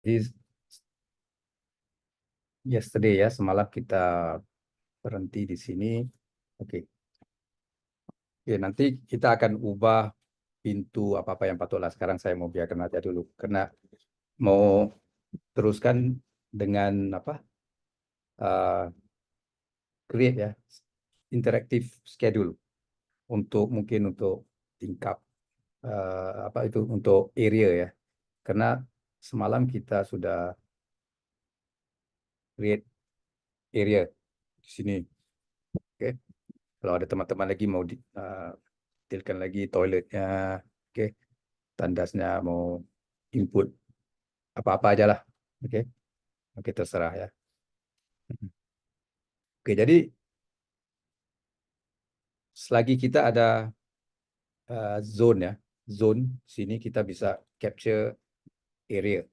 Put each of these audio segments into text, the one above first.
Jadi yesterday ya, semalam kita berhenti di sini. Oke. Oke, nanti kita akan ubah pintu apa-apa yang patutlah. Sekarang saya mau biarkan aja dulu karena mau teruskan dengan apa? uh, Create ya, interactive schedule untuk mungkin untuk tingkap apa itu untuk area ya. Karena semalam kita sudah create area di sini. Oke. Kalau ada teman-teman lagi mau detailkan lagi toiletnya, oke, tandasnya mau input apa-apa aja lah, oke, oke terserah ya. Oke, jadi selagi kita ada zone ya, zone sini kita bisa capture area.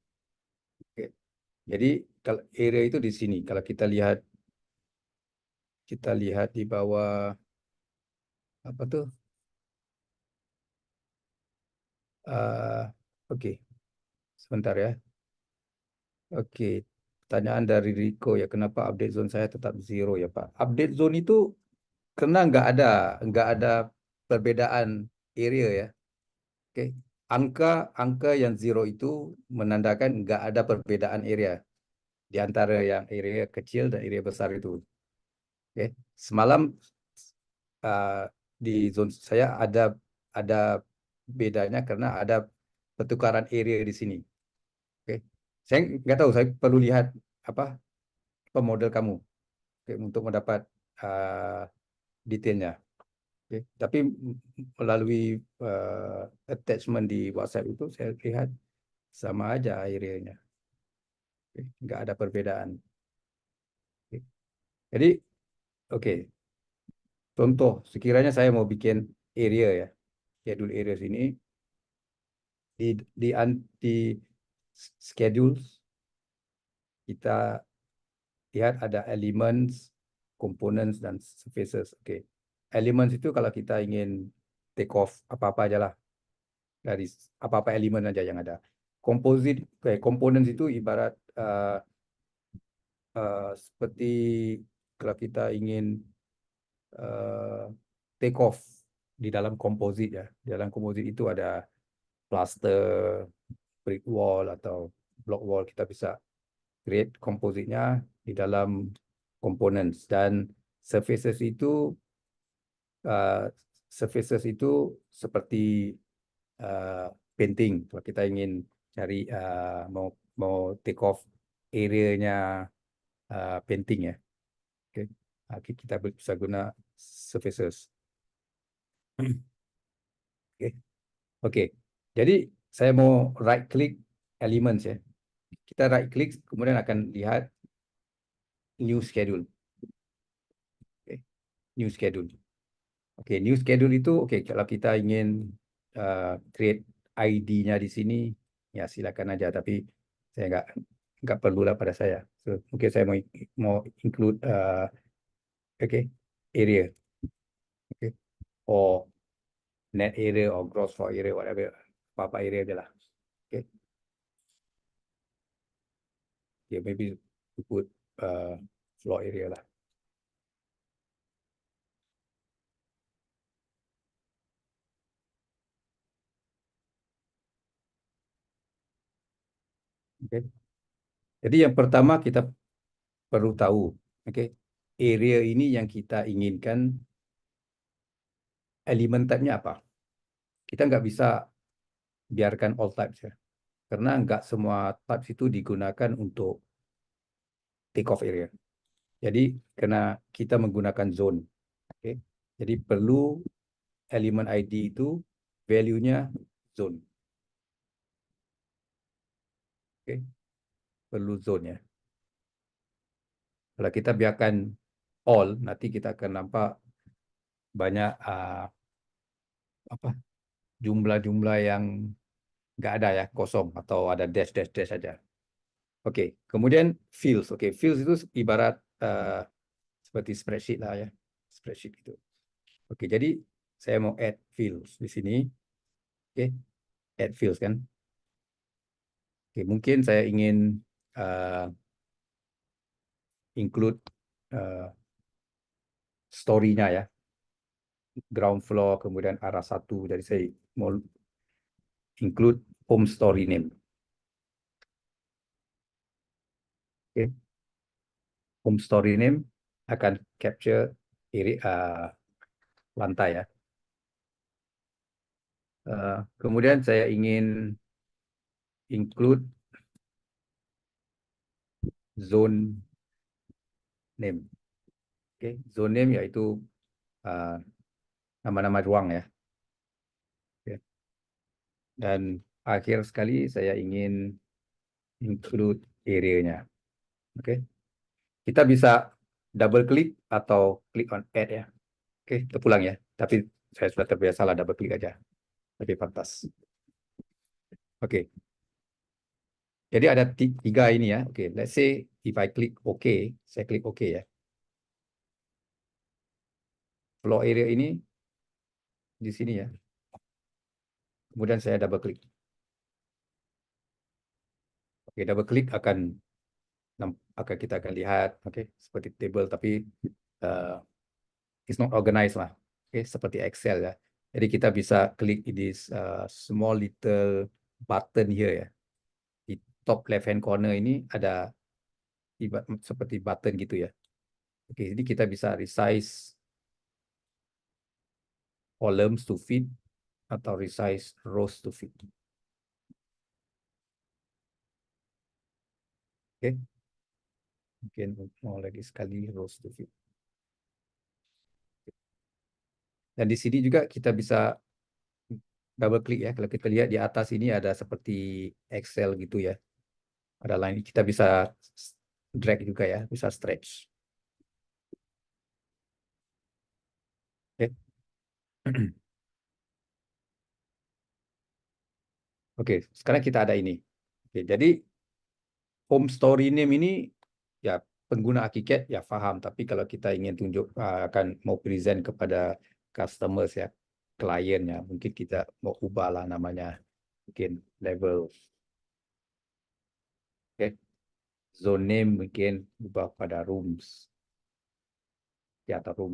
Oke. Jadi kalau area itu di sini, kalau kita lihat di bawah apa tuh? Eh, oke, sebentar ya. Oke, pertanyaan dari Rico ya, kenapa update zone saya tetap zero ya Pak? Update zone itu karena nggak ada perbedaan area ya. Oke, angka yang zero itu menandakan nggak ada perbedaan area di antara yang area kecil dan area besar itu. Oke, semalam uh, di zone saya ada bedanya karena ada pertukaran area di sini. Oke, saya nggak tahu, saya perlu lihat apa model kamu, oke, untuk mendapat uh, detailnya. Oke. Tapi melalui attachment di WhatsApp itu saya lihat sama aja areanya. Oke. Nggak ada perbedaan. Oke. Jadi, oke, contoh, sekiranya saya mau bikin area ya, schedule area sini, di schedule kita lihat ada elements, components, dan surfaces. Oke. Elements itu kalau kita ingin take off apa-apa aja lah, dari apa-apa elemen aja yang ada. Composite, components itu ibarat seperti kalau kita ingin uh, take off di dalam komposit ya. Di dalam komposit itu ada plaster, brick wall atau block wall. Kita bisa create kompositnya di dalam components, dan surfaces itu uh, surfaces itu seperti uh, painting. Kalau kita ingin cari mau mau take off areanya painting ya. Oke. Oke, kita bisa guna surfaces. Oke. Oke. Jadi saya mau right click elements ya. Kita right click kemudian akan lihat new schedule. Oke. New schedule. Oke, new schedule itu oke kalau kita ingin create ID-nya di sini ya silakan aja, tapi saya nggak perlu lah pada saya. So, mungkin saya mau include oke area. Oke. Or net area or gross floor area, whatever, apa-apa area aja lah. Oke. Yeah, maybe we put floor area lah. Oke. Jadi yang pertama kita perlu tahu, oke, area ini yang kita inginkan elemen type-nya apa. Kita nggak bisa biarkan all types ya, karena nggak semua types itu digunakan untuk take off area. Jadi karena kita menggunakan zone, oke. Jadi perlu elemen ID itu value-nya zone, oke. Perlu zone ya. Kalau kita biarkan all, nanti kita akan nampak banyak apa jumlah-jumlah yang nggak ada ya, kosong atau ada dash dash dash saja. Oke, kemudian fields. Oke, fields itu ibarat seperti spreadsheet lah ya, spreadsheet itu. Oke, jadi saya mau add fields di sini. Oke, add fields kan. Oke, mungkin saya ingin include story-nya ya, ground floor, kemudian arah 1. Jadi saya mau include home story name. Oke, home story name akan capture area lantai ya. Kemudian saya ingin include zone name. Oke, zone name yaitu nama-nama ruang ya. Oke. Dan akhir sekali saya ingin include area-nya. Oke. Kita bisa double klik atau klik on add ya. Oke, kita pulang ya. Tapi saya sudah terbiasa lah double klik aja. Lebih pantas. Oke. Jadi ada 3 ini ya. Oke, let's say if I click OK, saya klik OK ya. Floor area ini di sini ya. Kemudian saya double klik. Oke, double klik akan kita akan lihat, oke, seperti table tapi it's not organized lah. Oke, seperti Excel ya. Jadi kita bisa klik this small little button here ya. Di top left hand corner ini ada seperti button gitu ya. Oke, jadi kita bisa resize columns to fit atau resize rows to fit. Oke. Mungkin mau lagi sekali rows to fit. Dan di sini juga kita bisa double klik ya. Kalau kita lihat di atas ini ada seperti Excel gitu ya. Ada line kita bisa drag juga ya, bisa stretch. Oke. Oke, sekarang kita ada ini. Oke, jadi home story name ini ya pengguna ArchiCAD ya paham, tapi kalau kita ingin tunjuk akan mau present kepada customers ya, kliennya, mungkin kita mau ubahlah namanya, mungkin level. Oke, zone name mungkin ubah pada rooms ya, atau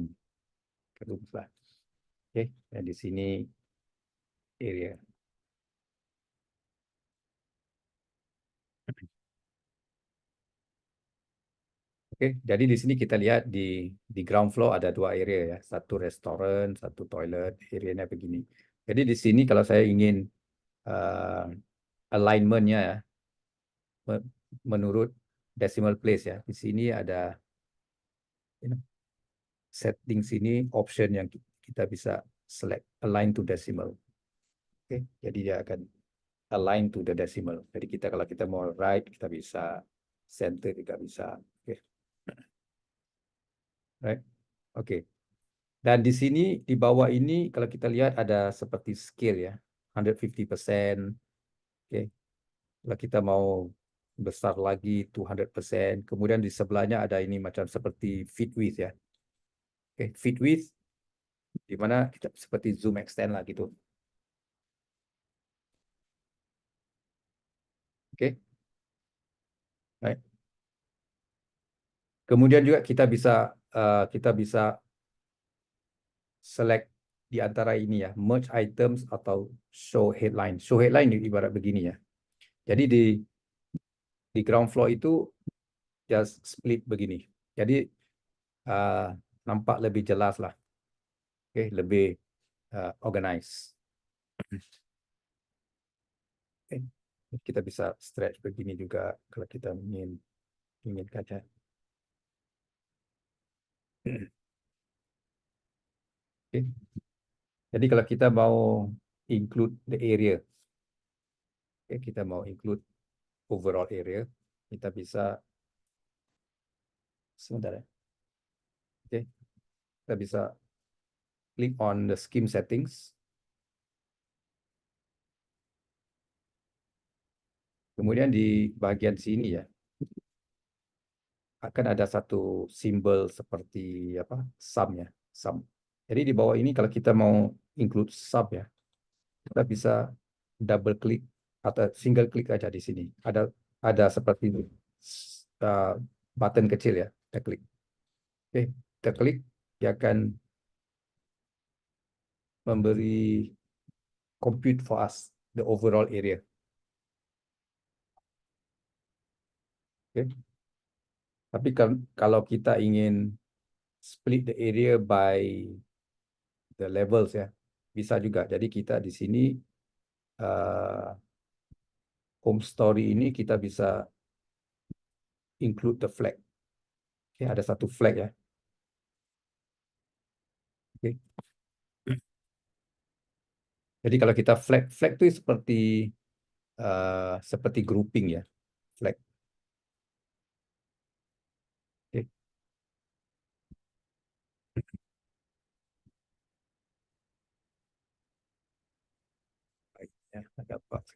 rooms lah. Oke, dan di sini area. Oke, jadi di sini kita lihat di ground floor ada 2 area ya, satu restoran, satu toilet, areanya begini. Jadi di sini kalau saya ingin alignment-nya ya, menurut decimal place ya, di sini ada setting sini option yang kita bisa select align to decimal. Oke, jadi dia akan align to the decimal. Jadi kita kalau kita mau right kita bisa, center juga bisa. Oke, right, oke. Dan di sini di bawah ini kalau kita lihat ada seperti scale ya, 150%. Oke. Kalau kita mau besar lagi 200%. Kemudian di sebelahnya ada ini macam seperti fit width ya. Oke, fit width di mana kita seperti zoom extend lah gitu. Oke. Right. Kemudian juga kita bisa select di antara ini ya, merge items atau show headline. Show headline ibarat begini ya. Jadi di ground floor itu just split begini. Jadi nampak lebih jelas lah. Oke, lebih organized. Oke. Kita bisa stretch begini juga kalau kita ingin kaca. Oke. Jadi kalau kita mau include the area, oke, kita mau include overall area, kita bisa sebentar ya. Oke, kita bisa click on the scheme settings. Kemudian di bagian sini ya, akan ada satu simbol seperti apa? Sum ya, sum. Jadi di bawah ini kalau kita mau include sum ya, kita bisa double klik atau single klik aja di sini. Ada seperti uh, button kecil ya, kita klik. Oke, kita klik, dia akan memberi compute for us the overall area. Oke. Tapi kalau kita ingin split the area by the levels ya, bisa juga. Jadi kita di sini uh, home story ini kita bisa include the flag. Oke, ada satu flag ya. Oke. Jadi kalau kita flag itu seperti grouping ya, flag. Oke. Baik, ya, agak pas.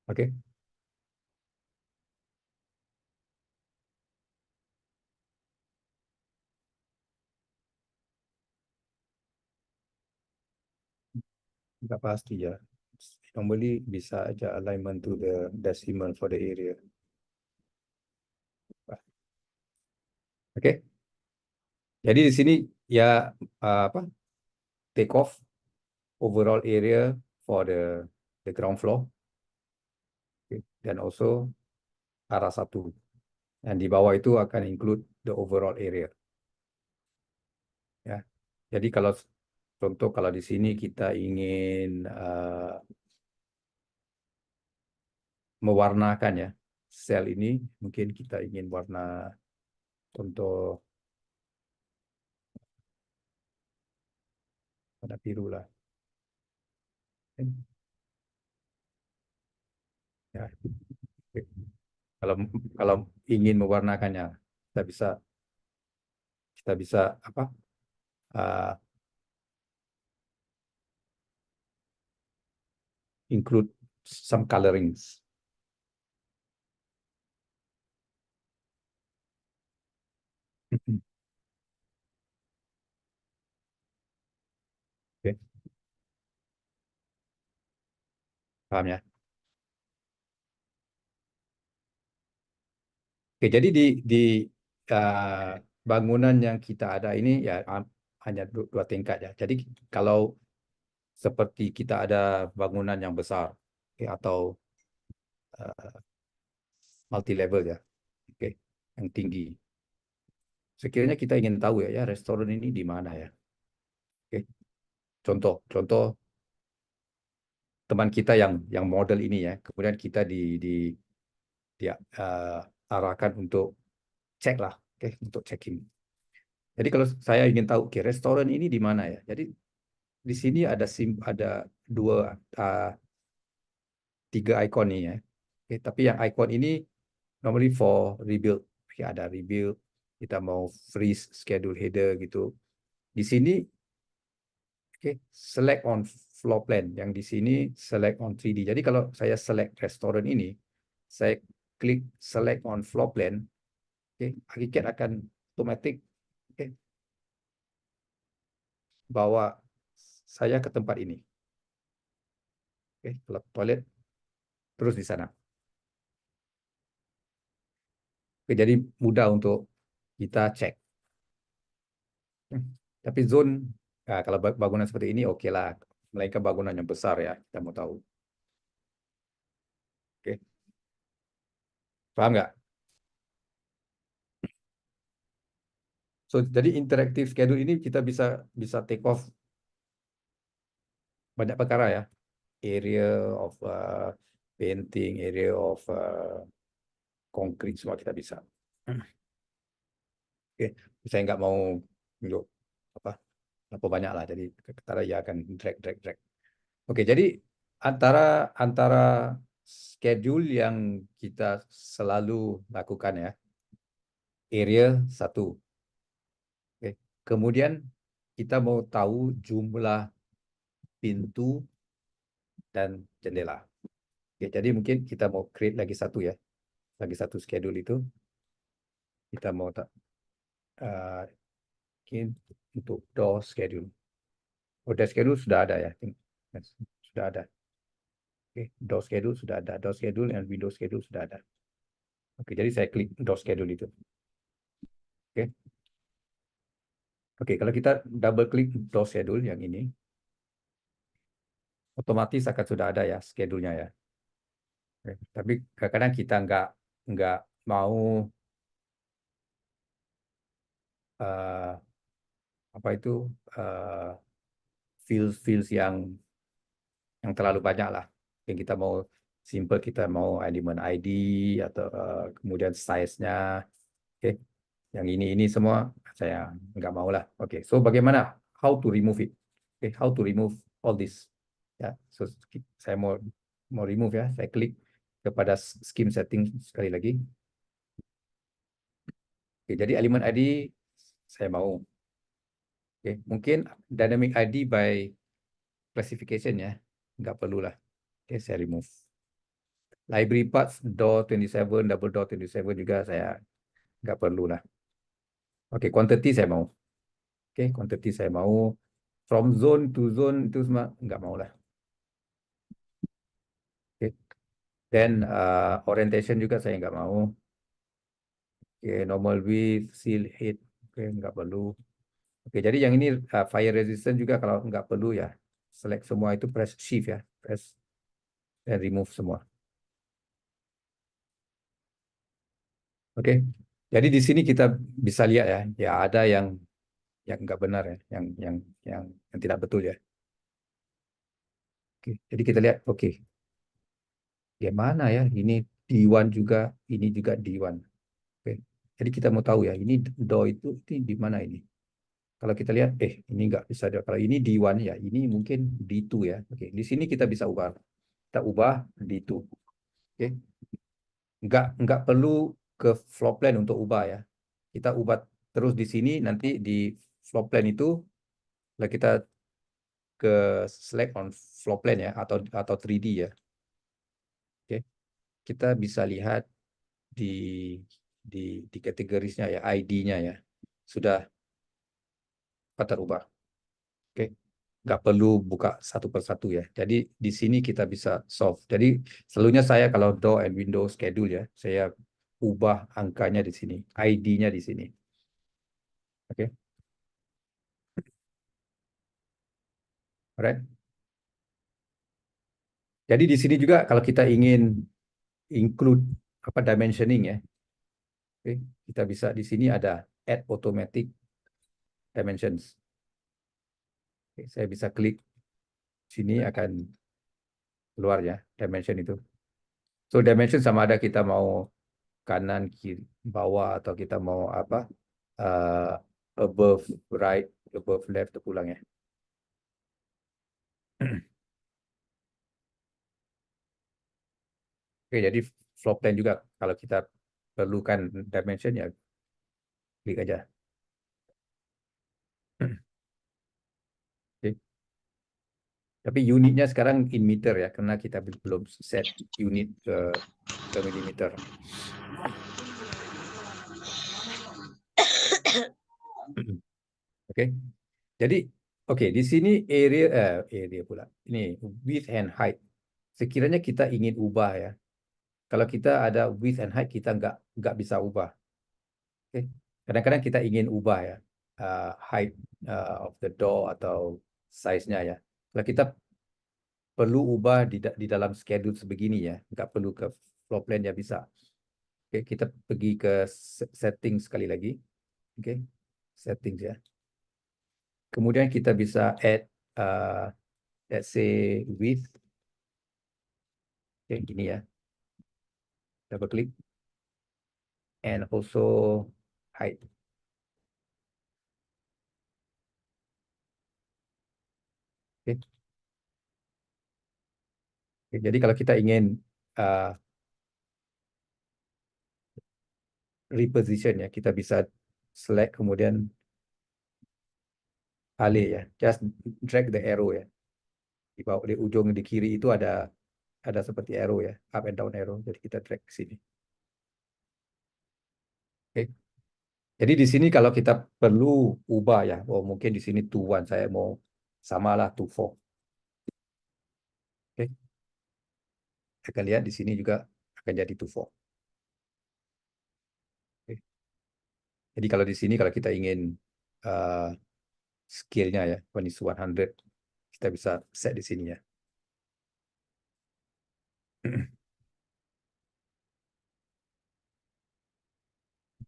Oke, agak pasti ya. Normally bisa aja alignment to the decimal for the area. Oke. Jadi di sini ya apa take off overall area for the ground floor. Okay. Dan also arah satu. Dan di bawah itu akan include the overall area. Ya. Jadi contoh kalau di sini kita ingin mewarnakan ya sel ini, mungkin kita ingin warna contoh warna biru lah. Ya. Oke. Kalau kalau ingin mewarnakannya, kita bisa apa? uh, include some colorings. Oke, paham ya? Oke, jadi di bangunan yang kita ada ini ya hanya dua tingkat ya. Jadi kalau seperti kita ada bangunan yang besar, oke, atau multi level ya, oke, yang tinggi. Sekiranya kita ingin tahu ya restoran ini di mana ya. Oke, contoh teman kita yang model ini ya, kemudian kita dia arahkan untuk cek lah, oke, untuk checking. Jadi kalau saya ingin tahu, oke, restoran ini di mana ya? Jadi di sini ada dua, tiga ikon nih ya. Oke, tapi yang ikon ini normally for rebuild. Oke, ada rebuild, kita mau freeze schedule header gitu. Di sini, oke, select on floor plan. Yang di sini select on 3D. Jadi kalau saya select restoran ini, saya klik select on floor plan, oke, Archicad akan otomatis, oke, bawa saya ke tempat ini. Oke, kalau toilet terus di sana. Oke, jadi mudah untuk kita cek. Tapi zone, nah, kalau bangunan seperti ini oke lah. Melainkan bangunan yang besar ya, kita mau tahu. Oke, paham nggak? So, jadi interactive schedule ini kita bisa bisa take off banyak perkara ya. Area of painting, area of concrete, semua kita bisa. Oke, saya nggak mau untuk apa banyak lah. Jadi ketara ya akan drag. Oke, jadi antara antara schedule yang kita selalu lakukan ya, area satu. Oke. Kemudian kita mau tahu jumlah pintu dan jendela. Oke, jadi mungkin kita mau create lagi satu ya, lagi satu schedule itu kita mau uh, mungkin untuk door schedule. Oh, door schedule sudah ada ya, sudah ada. Oke, DOS schedule sudah ada, DOS schedule dan Windows schedule sudah ada. Oke, jadi saya klik DOS schedule itu. Oke, oke, kalau kita double klik DOS schedule yang ini, otomatis akan sudah ada ya schedule-nya ya. Oke, tapi kadang-kadang kita nggak mau uh, apa itu uh, fields yang terlalu banyak lah. Yang kita mau simple, kita mau element ID atau kemudian size-nya. Oke, yang ini semua saya nggak mau lah. Oke, so bagaimana? How to remove it? Oke, how to remove all this? Ya, so saya mau remove ya. Saya klik kepada scheme setting sekali lagi. Oke, jadi element ID saya mau. Oke, mungkin dynamic ID by classification ya, nggak perlu lah. Oke, saya remove. Library paths door 27, double door 27 juga saya nggak perlu lah. Oke, quantity saya mau. Oke, quantity saya mau. From zone to zone itu semua nggak mau lah. Oke, then orientation juga saya nggak mau. Oke, normal width, seal height, oke nggak perlu. Oke, jadi yang ini fire resistant juga kalau nggak perlu ya. Select semua itu press shift ya, press dan remove semua. Oke, jadi di sini kita bisa lihat ya ada yang nggak benar ya, yang tidak betul ya. Oke, jadi kita lihat, oke, gimana ya? Ini D1 juga, ini juga D1. Oke, jadi kita mau tahu ya, ini do itu di mana ini? Kalau kita lihat, ini nggak bisa. Kalau ini D1 ya, ini mungkin D2 ya. Oke, di sini kita bisa ubah. Kita ubah D2. Oke, nggak perlu ke floor plan untuk ubah ya. Kita ubah terus di sini, nanti di floor plan itu, lah kita ke select on floor plan ya, atau 3D ya. Oke, kita bisa lihat di di kategorisnya ya, ID-nya ya, sudah terubah. Oke, nggak perlu buka satu persatu ya. Jadi di sini kita bisa solve. Jadi selalunya saya kalau door and window schedule ya, saya ubah angkanya di sini, ID-nya di sini. Oke, alright. Jadi di sini juga kalau kita ingin include apa dimensioning ya, oke, kita bisa di sini ada add automatic dimensions. Oke, saya bisa klik sini akan keluar ya dimension itu. So dimension sama ada kita mau kanan, kiri, bawah, atau kita mau apa, uh, above, right, above, left, pulang ya. Oke, jadi floor plan juga kalau kita perlukan dimension ya klik aja. Oke. Tapi unitnya sekarang in meter ya, karena kita belum set unit ke milimeter. Oke, jadi oke di sini area pula. Ini width and height. Sekiranya kita ingin ubah ya. Kalau kita ada width and height, kita nggak bisa ubah. Oke, kadang-kadang kita ingin ubah ya, height of the door atau size-nya ya. Kalau kita perlu ubah di dalam schedule sebegini ya, nggak perlu ke floor plan ya bisa. Oke, kita pergi ke setting sekali lagi. Oke, settings ya. Kemudian kita bisa add, let's say width. Oke, gini ya. Double click. And also height. Oke. Oke, jadi kalau kita ingin reposition ya, kita bisa select kemudian alih ya. Just drag the arrow ya. Di bawah, di ujung di kiri itu ada seperti arrow ya, up and down arrow. Jadi kita drag ke sini. Oke. Jadi di sini kalau kita perlu ubah ya, oh mungkin di sini to one, saya mau samalah to four. Oke. akan lihat di sini juga akan jadi 24. Oke. Jadi kalau di sini kalau kita ingin uh, scale-nya ya, when is 100, kita bisa set di sini ya.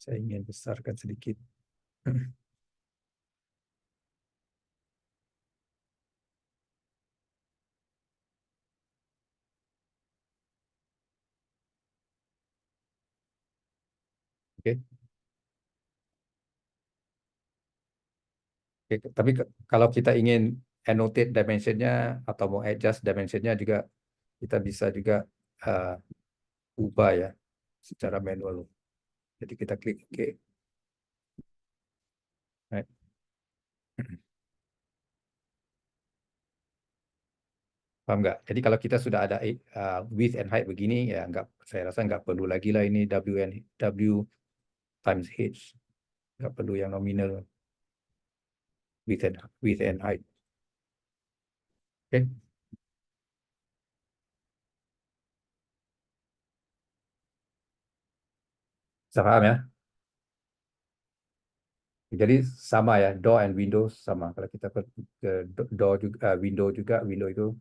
Saya ingin besarkan sedikit. Oke. Oke, tapi kalau kita ingin annotate dimensionnya atau mau adjust dimensionnya juga kita bisa juga uh, ubah ya secara manual. Jadi kita klik OK. Right. Paham nggak? Jadi kalau kita sudah ada width and height begini ya nggak, saya rasa nggak perlu lagi lah ini W times H, nggak perlu yang nominal width and height. Oke, bisa paham ya? Jadi sama ya, door and window sama. Kalau kita ke door juga, window itu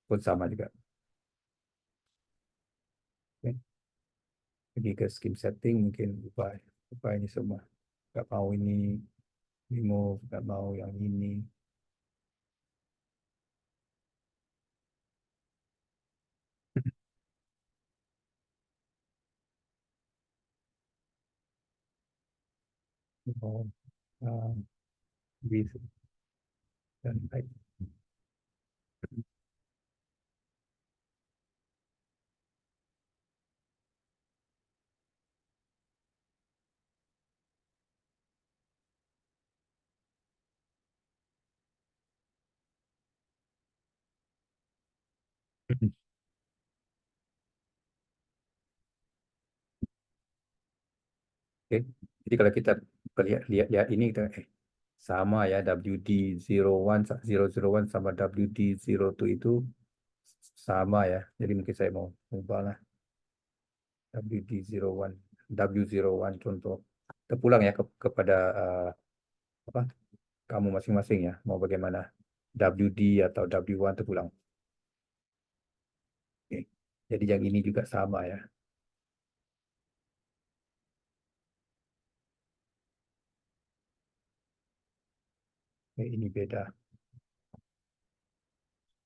pun sama juga. Oke. Pergi ke scheme setting, mungkin ubah ini semua. Nggak mau ini remove, nggak mau yang ini. Mau width dan height. Oke. Jadi kalau kita lihat ini kita sama ya, WD01 sama WD02 itu sama ya. Jadi mungkin saya mau ubah lah WD01, W01 contoh. Kita pulang ya kepada apa kamu masing-masing ya, mau bagaimana WD atau W1 terpulang. Oke. Jadi yang ini juga sama ya. Ini beda.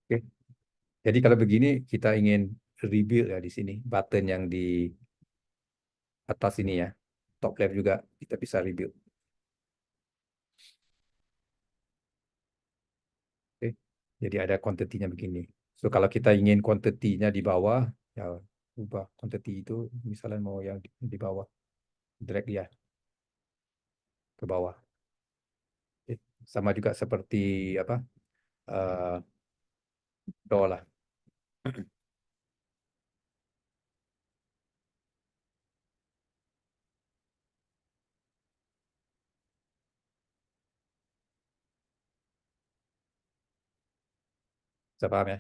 Oke. Jadi kalau begini kita ingin rebuild ya di sini button yang di atas ini ya, top left juga kita bisa rebuild. Oke. Jadi ada quantity-nya begini. So kalau kita ingin quantity-nya di bawah, ya ubah quantity itu misalnya mau yang di bawah, drag dia ke bawah. Oke. Sama juga seperti apa? eh Door lah. Bisa paham ya?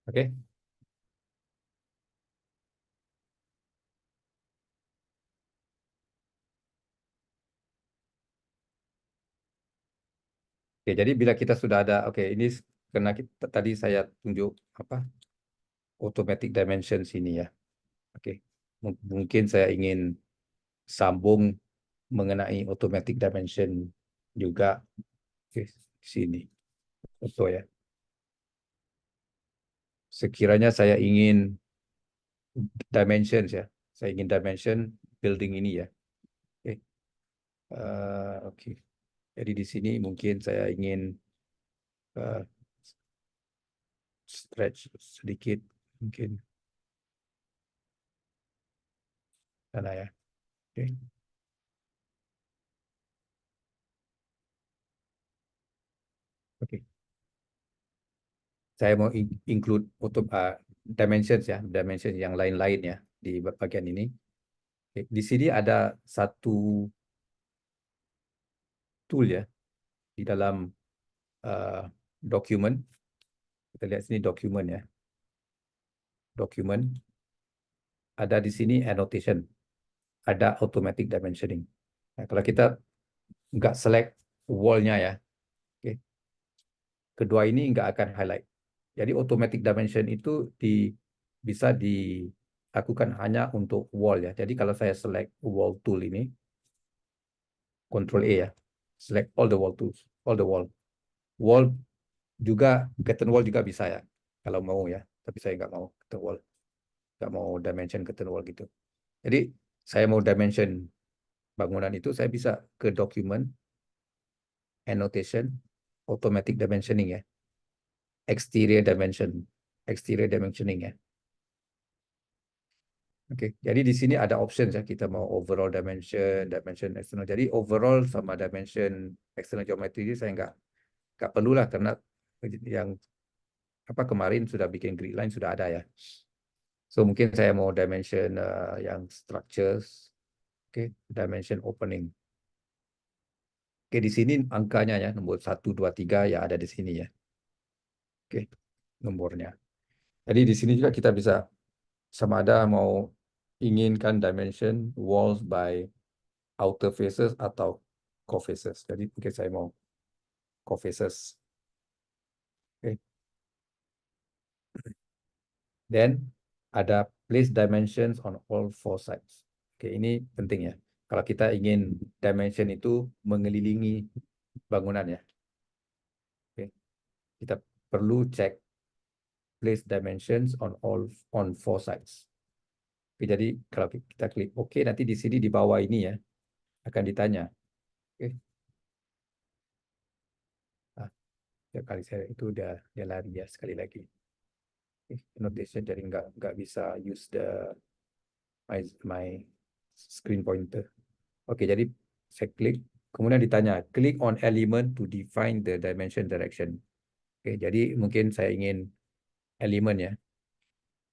Oke. Oke, jadi bila kita sudah ada, oke, ini karena tadi saya tunjuk apa automatic dimension sini ya. Oke, mungkin saya ingin sambung mengenai automatic dimension juga. Oke, di sini. Betul ya. Sekiranya saya ingin dimensions ya, saya ingin dimension building ini ya. Oke, oke. Jadi di sini mungkin saya ingin eh, stretch sedikit, mungkin sana ya. Oke. Oke. Saya mau include dimensions ya, dimension yang lain-lain ya di bagian ini. Di sini ada satu tool ya di dalam dokumen. Kita lihat sini dokumen ya. Dokumen ada di sini annotation, ada automatic dimensioning. Nah, kalau kita nggak select wall-nya ya, okay, kedua ini nggak akan highlight. Jadi automatic dimension itu bisa dilakukan hanya untuk wall ya. Jadi kalau saya select wall tool ini, Control A ya, select all the wall tools, all the wall. Wall juga, curtain wall juga bisa ya, kalau mau ya. Tapi saya nggak mau curtain wall, nggak mau dimension curtain wall gitu. Jadi saya mau dimension bangunan itu, saya bisa ke document, annotation, automatic dimensioning ya, exterior dimensioning ya. Oke, jadi di sini ada options ya, kita mau overall dimension external. Jadi overall sama dimension external geometry ini saya nggak perlu lah, karena yang apa kemarin sudah bikin grid line sudah ada ya. So mungkin saya mau dimension yang structures, oke, dimension opening. Oke, di sini angkanya ya, nomor 1, 2, 3 ya ada di sini ya. Oke, nomornya. Jadi di sini juga kita bisa sama ada mau inginkan dimension walls by outer faces atau core faces. Jadi mungkin saya mau core faces. Oke. Then ada place dimensions on all four sides. Oke, ini penting ya. Kalau kita ingin dimension itu mengelilingi bangunan ya. Oke. Kita perlu cek place dimensions on four sides. Oke, jadi kalau kita klik OK, nanti di sini di bawah ini ya akan ditanya. Oke. Nah, setiap kali saya itu dia lari ya sekali lagi. Oke, annotation jadi nggak bisa use my screen pointer. Oke, jadi saya klik, kemudian ditanya, click on element to define the dimension direction. Oke, jadi mungkin saya ingin elemen ya,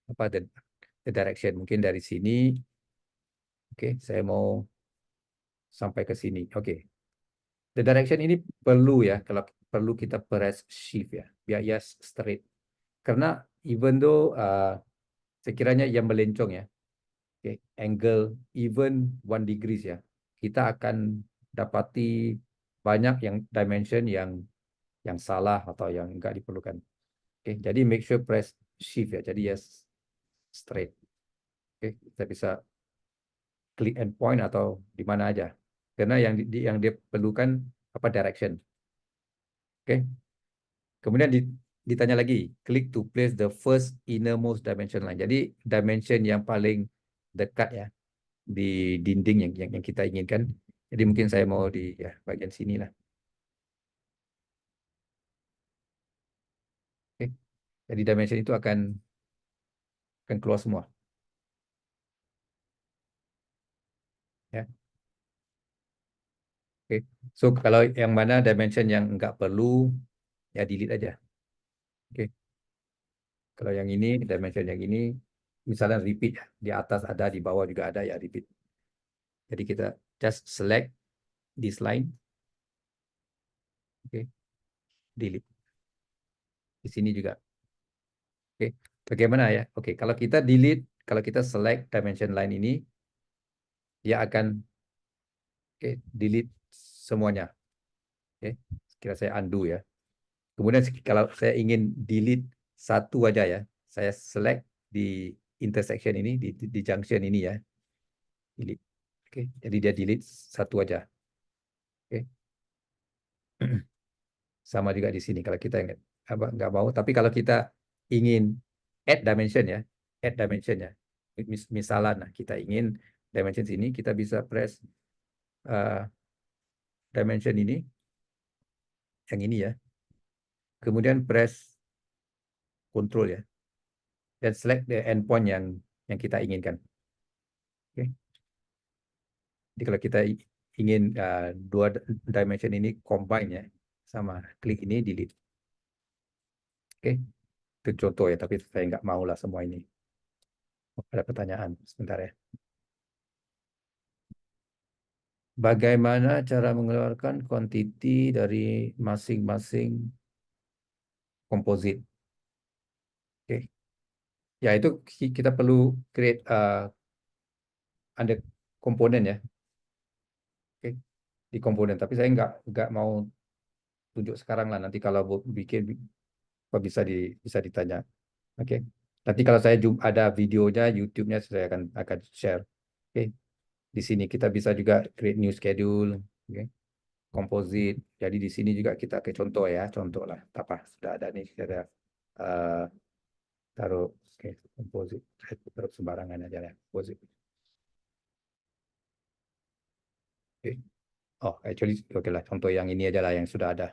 apa the direction, mungkin dari sini. Oke, saya mau sampai ke sini. Oke, the direction ini perlu ya, kalau perlu kita press shift ya, biar ya straight. Karena even though sekiranya yang melencong ya, oke, angle even 1 degrees ya, kita akan dapati banyak yang dimension yang salah atau yang enggak diperlukan. Oke, jadi make sure press shift ya. Jadi yes straight. Oke, kita bisa klik endpoint atau di mana aja. Karena yang dia perlukan apa direction. Oke. Kemudian ditanya lagi, click to place the first innermost dimension line. Jadi dimension yang paling dekat ya di dinding yang kita inginkan. Jadi mungkin saya mau di ya, bagian sini lah. Oke. Jadi dimension itu akan keluar semua. Ya. Oke. So kalau yang mana dimension yang enggak perlu ya delete aja. Oke. Kalau yang ini dimension yang ini misalnya repeat ya, di atas ada, di bawah juga ada ya repeat. Jadi kita just select this line. Oke. Delete. Di sini juga. Oke. Bagaimana ya? Oke, kalau kita delete, kalau kita select dimension line ini, dia akan delete semuanya. Oke. Kira saya undo ya. Kemudian kalau saya ingin delete satu aja ya, saya select di intersection ini, di junction ini ya, delete. Oke, jadi dia delete satu aja. Oke, sama juga di sini. Kalau kita nggak mau, tapi kalau kita ingin add dimension ya, add dimension ya. Misalnya, nah, kita ingin dimension sini, kita bisa press dimension ini, yang ini ya. Kemudian press control ya, dan select the endpoint yang kita inginkan. Oke. Jadi kalau kita ingin dua dimension ini combine ya, sama klik ini delete. Oke. Itu contoh ya, tapi saya nggak mau lah semua ini. Ada pertanyaan sebentar ya. Bagaimana cara mengeluarkan kuantiti dari masing-masing komposit? Oke. Ya itu kita perlu create ada komponen ya. Oke. Di komponen. Tapi saya nggak mau tunjuk sekarang lah. Nanti kalau bikin apa bisa ditanya. Oke. Nanti kalau saya ada videonya, YouTube-nya saya akan share. Oke. Di sini kita bisa juga create new schedule. Oke. Komposit. Jadi di sini juga kita ke contoh ya, contoh lah. Apa sudah ada nih, sudah ada eh, taruh oke komposit, taruh sembarangan aja ya komposit. Oke. Oh, actually oke lah, contoh yang ini aja lah yang sudah ada.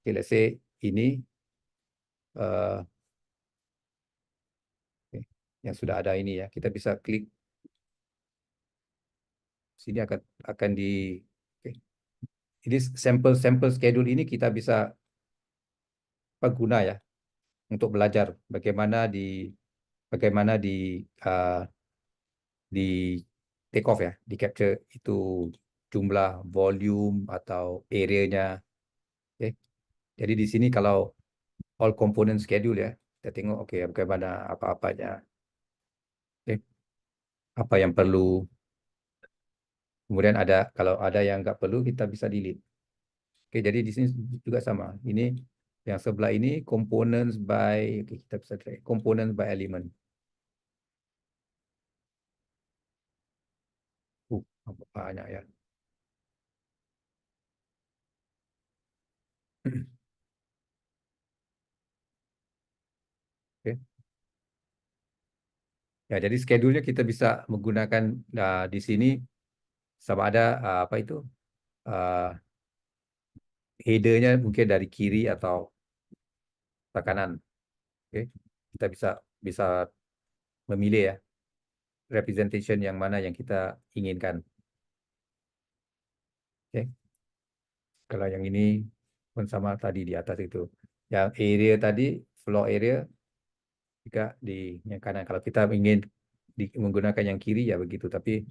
Oke, let's say ini eh, oke, yang sudah ada ini ya, kita bisa klik sini akan di oke. Ini sampel sampel schedule ini kita bisa guna ya untuk belajar bagaimana eh, di take off ya, di capture itu jumlah, volume atau areanya. Oke. Jadi di sini kalau all component schedule ya, kita tengok oke bagaimana apa-apanya, oke, apa yang perlu. Kemudian ada kalau ada yang nggak perlu kita bisa delete. Oke, jadi di sini juga sama. Ini yang sebelah ini components by oke, kita bisa try components by element. Uh, banyak ya. Oke. Ya, jadi schedule-nya kita bisa menggunakan di sini sama ada apa itu uh, header-nya mungkin dari kiri atau ke kanan. Oke. Kita bisa bisa memilih ya representation yang mana yang kita inginkan. Oke. Kalau yang ini pun sama tadi di atas itu. Yang area tadi floor area juga di yang kanan. Kalau kita ingin menggunakan yang kiri ya begitu, tapi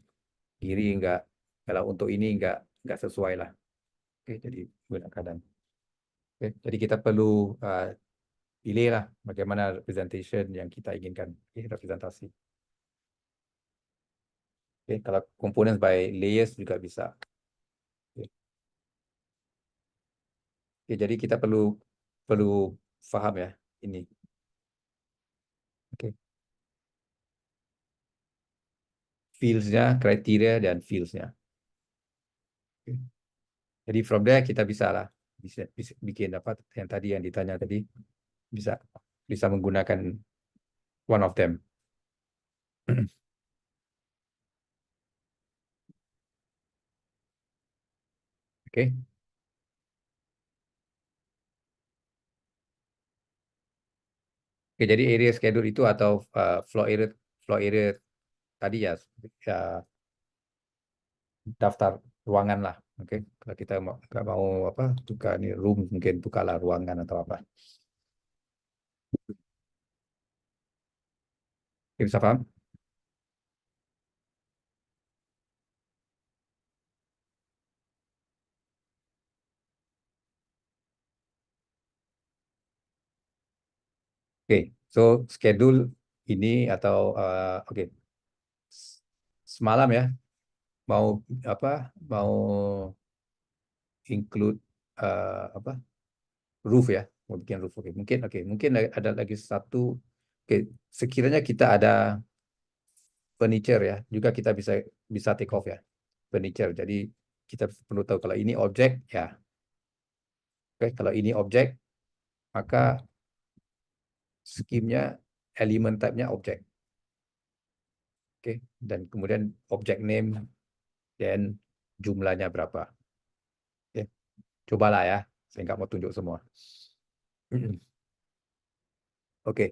kiri enggak kalau untuk ini enggak sesuai lah. Oke, jadi gunakan kanan. Oke, jadi kita perlu uh, pilih lah bagaimana representation yang kita inginkan. Oke, representasi. Oke, kalau components by layers juga bisa. Oke, oke, jadi kita perlu perlu paham ya ini. Oke, fields-nya, kriteria dan fields-nya. Oke. Jadi from there kita bisa lah bisa bikin apa yang tadi yang ditanya tadi bisa bisa menggunakan one of them. Oke. Oke, jadi area schedule itu atau floor area tadi ya, ya daftar ruangan lah. Oke, kalau kita nggak mau apa tukar nih room mungkin tukarlah ruangan atau apa. Oke, bisa paham? Oke, so schedule ini atau oke semalam ya mau apa mau include apa roof ya mau bikin roof mungkin ada lagi satu oke sekiranya kita ada furniture ya juga kita bisa bisa take off ya furniture jadi kita perlu tahu kalau ini objek ya oke kalau ini objek maka skimnya elemen type-nya objek oke dan kemudian objek name dan jumlahnya berapa oke cobalah ya saya nggak mau tunjuk semua oke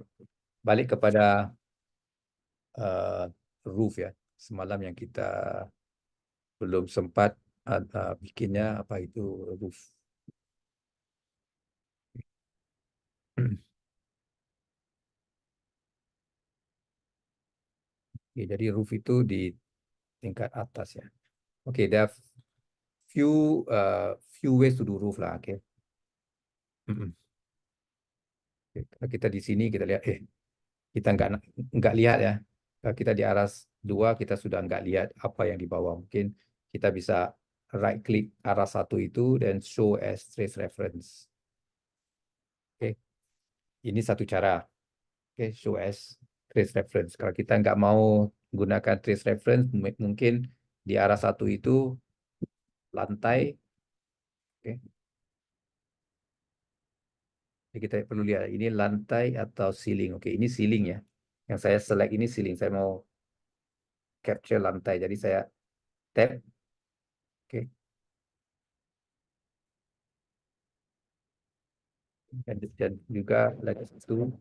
balik kepada eh, roof ya semalam yang kita belum sempat bikinnya apa itu roof. Oke, jadi roof itu di tingkat atas ya. Oke, there are few ways to do roof lah. Oke. Mm-mm. Oke, kalau kita di sini kita lihat, kita nggak lihat ya. Kalau kita di arah dua, kita sudah nggak lihat apa yang di bawah. Mungkin kita bisa right click arah satu itu dan show as trace reference. Oke, ini satu cara. Oke, show as trace reference. Kalau kita nggak mau gunakan trace reference, mungkin di arah satu itu lantai. Oke, jadi kita perlu lihat ini lantai atau ceiling. Oke, ini ceiling ya. Yang saya select ini ceiling. Saya mau capture lantai. Jadi saya tap. Oke, dan juga lagi satu.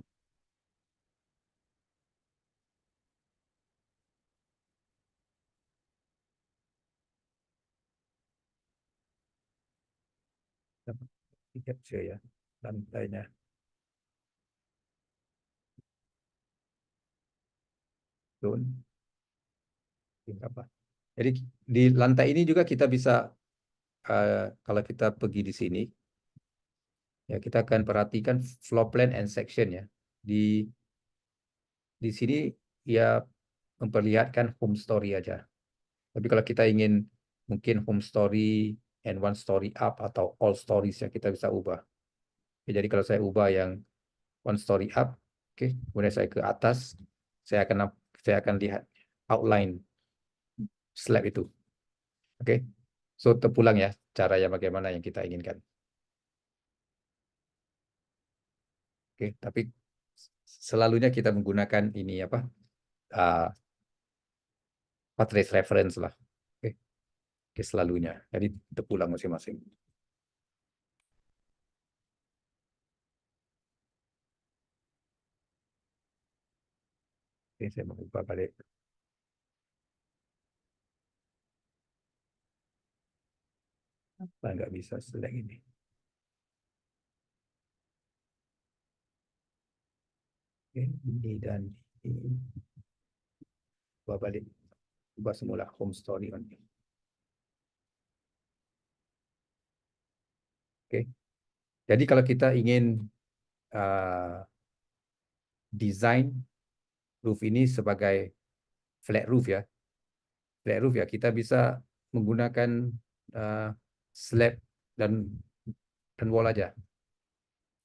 Di capture ya lantainya. Zone. Apa? Jadi di lantai ini juga kita bisa kalau kita pergi di sini ya kita akan perhatikan floor plan and section ya. Di sini ya memperlihatkan home story aja. Tapi kalau kita ingin mungkin home story and one story up atau all stories ya kita bisa ubah. Ya, jadi kalau saya ubah yang one story up, oke, kemudian saya ke atas, saya akan lihat outline slab itu. Oke. So terpulang ya cara yang bagaimana yang kita inginkan. Oke, tapi selalunya kita menggunakan ini apa? Uh, trace reference lah. Oke, oke, selalunya. Jadi terpulang masing-masing. Oke, saya mau buka balik. Apa nggak bisa select ini? Oke, ini dan ini. Buka balik. Ubah semula home story on. Oke. Jadi kalau kita ingin uh, desain roof ini sebagai flat roof ya, flat roof ya, kita bisa menggunakan uh, slab dan wall aja.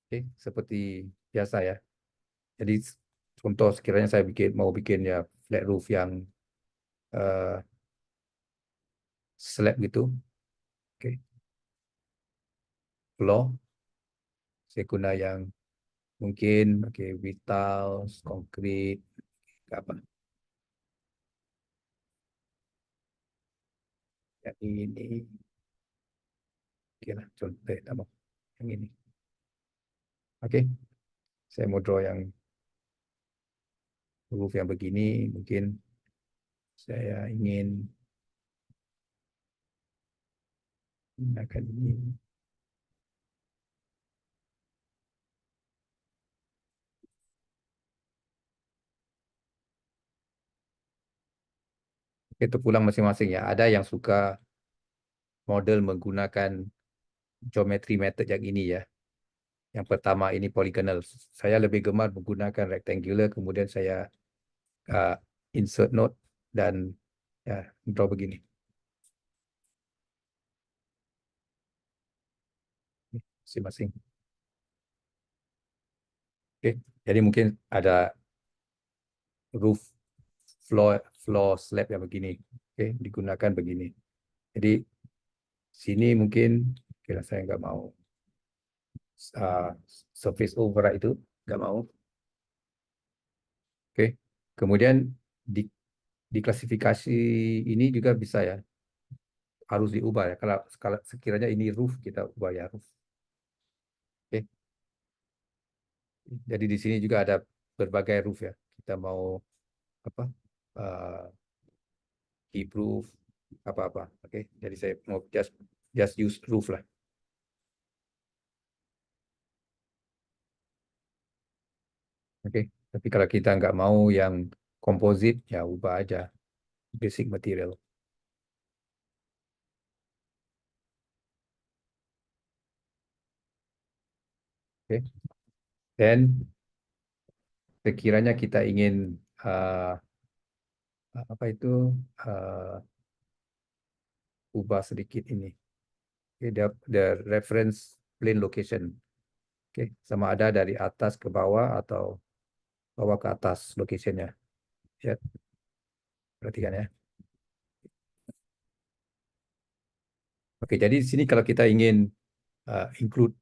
Oke, seperti biasa ya. Jadi contoh sekiranya saya mau bikin ya flat roof yang uh, slab gitu. Oke, floor saya guna yang mungkin oke with tiles, konkrit, apa. Yang ini oke lah contoh tambah yang ini. Oke, saya mau draw yang roof yang begini, mungkin saya ingin gunakan ini. Itu pulang masing-masing ya. Ada yang suka model menggunakan geometry method yang ini ya. Yang pertama ini polygonal. Saya lebih gemar menggunakan rectangular, kemudian saya uh, insert node dan ya draw begini. Masing-masing. Oke, jadi mungkin ada roof floor slab yang begini. Oke, digunakan begini. Jadi sini mungkin kira saya nggak mau uh, surface override itu nggak mau. Oke, kemudian di klasifikasi ini juga bisa ya harus diubah ya. Kalau sekiranya ini roof kita ubah ya roof. Oke, jadi di sini juga ada berbagai roof ya. Kita mau apa? Uh, Keep roof apa-apa. Oke, jadi saya mau just use roof lah. Oke, tapi kalau kita nggak mau yang Composite ya ubah aja basic material. Oke. Dan sekiranya kita ingin apa itu uh, ubah sedikit ini. Okay, the reference plane location. Oke, sama ada dari atas ke bawah atau bawah ke atas locationnya. Ya, perhatikan ya. Oke, jadi di sini kalau kita ingin include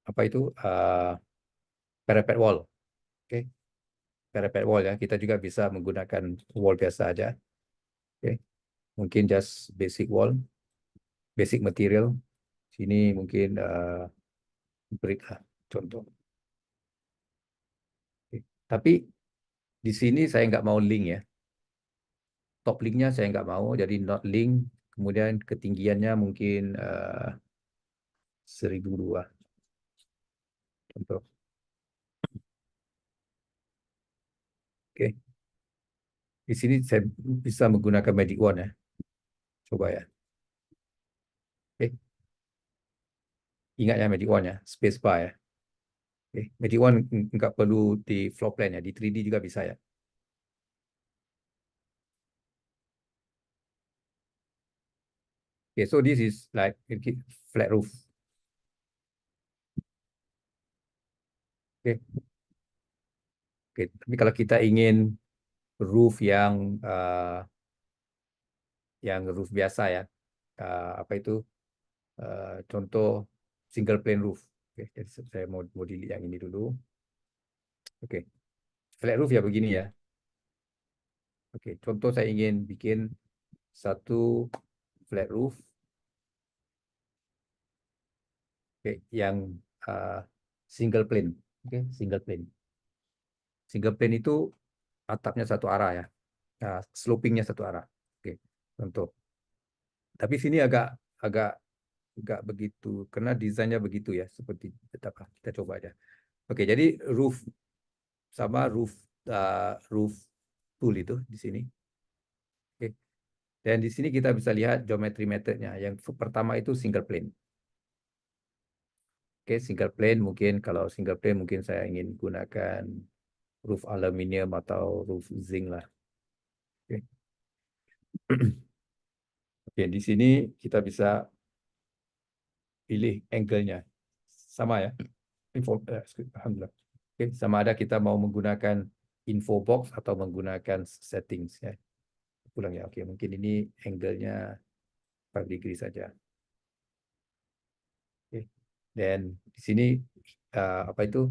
apa itu parapet wall. Oke, parapet wall ya. Kita juga bisa menggunakan wall biasa aja. Oke, mungkin just basic wall, basic material. Sini mungkin brick lah, contoh. Oke. Tapi di sini saya nggak mau link ya. Top linknya saya nggak mau, jadi not link. Kemudian ketinggiannya mungkin 1002 contoh. Oke, di sini saya bisa menggunakan Magic Wand ya. Coba ya. Oke, ingat ya Magic Wand ya, space bar ya. Oke, Magic Wand nggak perlu di floor plan ya, di 3D juga bisa ya. Oke, so this is like flat roof. Oke, oke. Tapi kalau kita ingin roof yang roof biasa ya, apa itu contoh single plane roof. Oke, jadi saya mau delete yang ini dulu. Oke, flat roof ya begini ya. Oke, contoh saya ingin bikin satu flat roof, oke, yang uh, single plane. Oke, single plane. Single plane itu atapnya satu arah ya, slopingnya satu arah. Oke, contoh. Tapi sini agak agak agak begitu, karena desainnya begitu ya, seperti apa? Kita coba aja. Oke, jadi roof sama roof tool itu di sini. Oke. Dan di sini kita bisa lihat geometry methodnya. Yang pertama itu single plane. Oke, single plane mungkin kalau single plane mungkin saya ingin gunakan roof aluminium atau roof zinc lah. Oke. Oke, di sini kita bisa pilih angle-nya. Sama ya. Alhamdulillah. Oke, sama ada kita mau menggunakan info box atau menggunakan settings ya. Ulang ya. Oke, mungkin ini angle-nya 5 degree saja. Oke. Dan di sini apa itu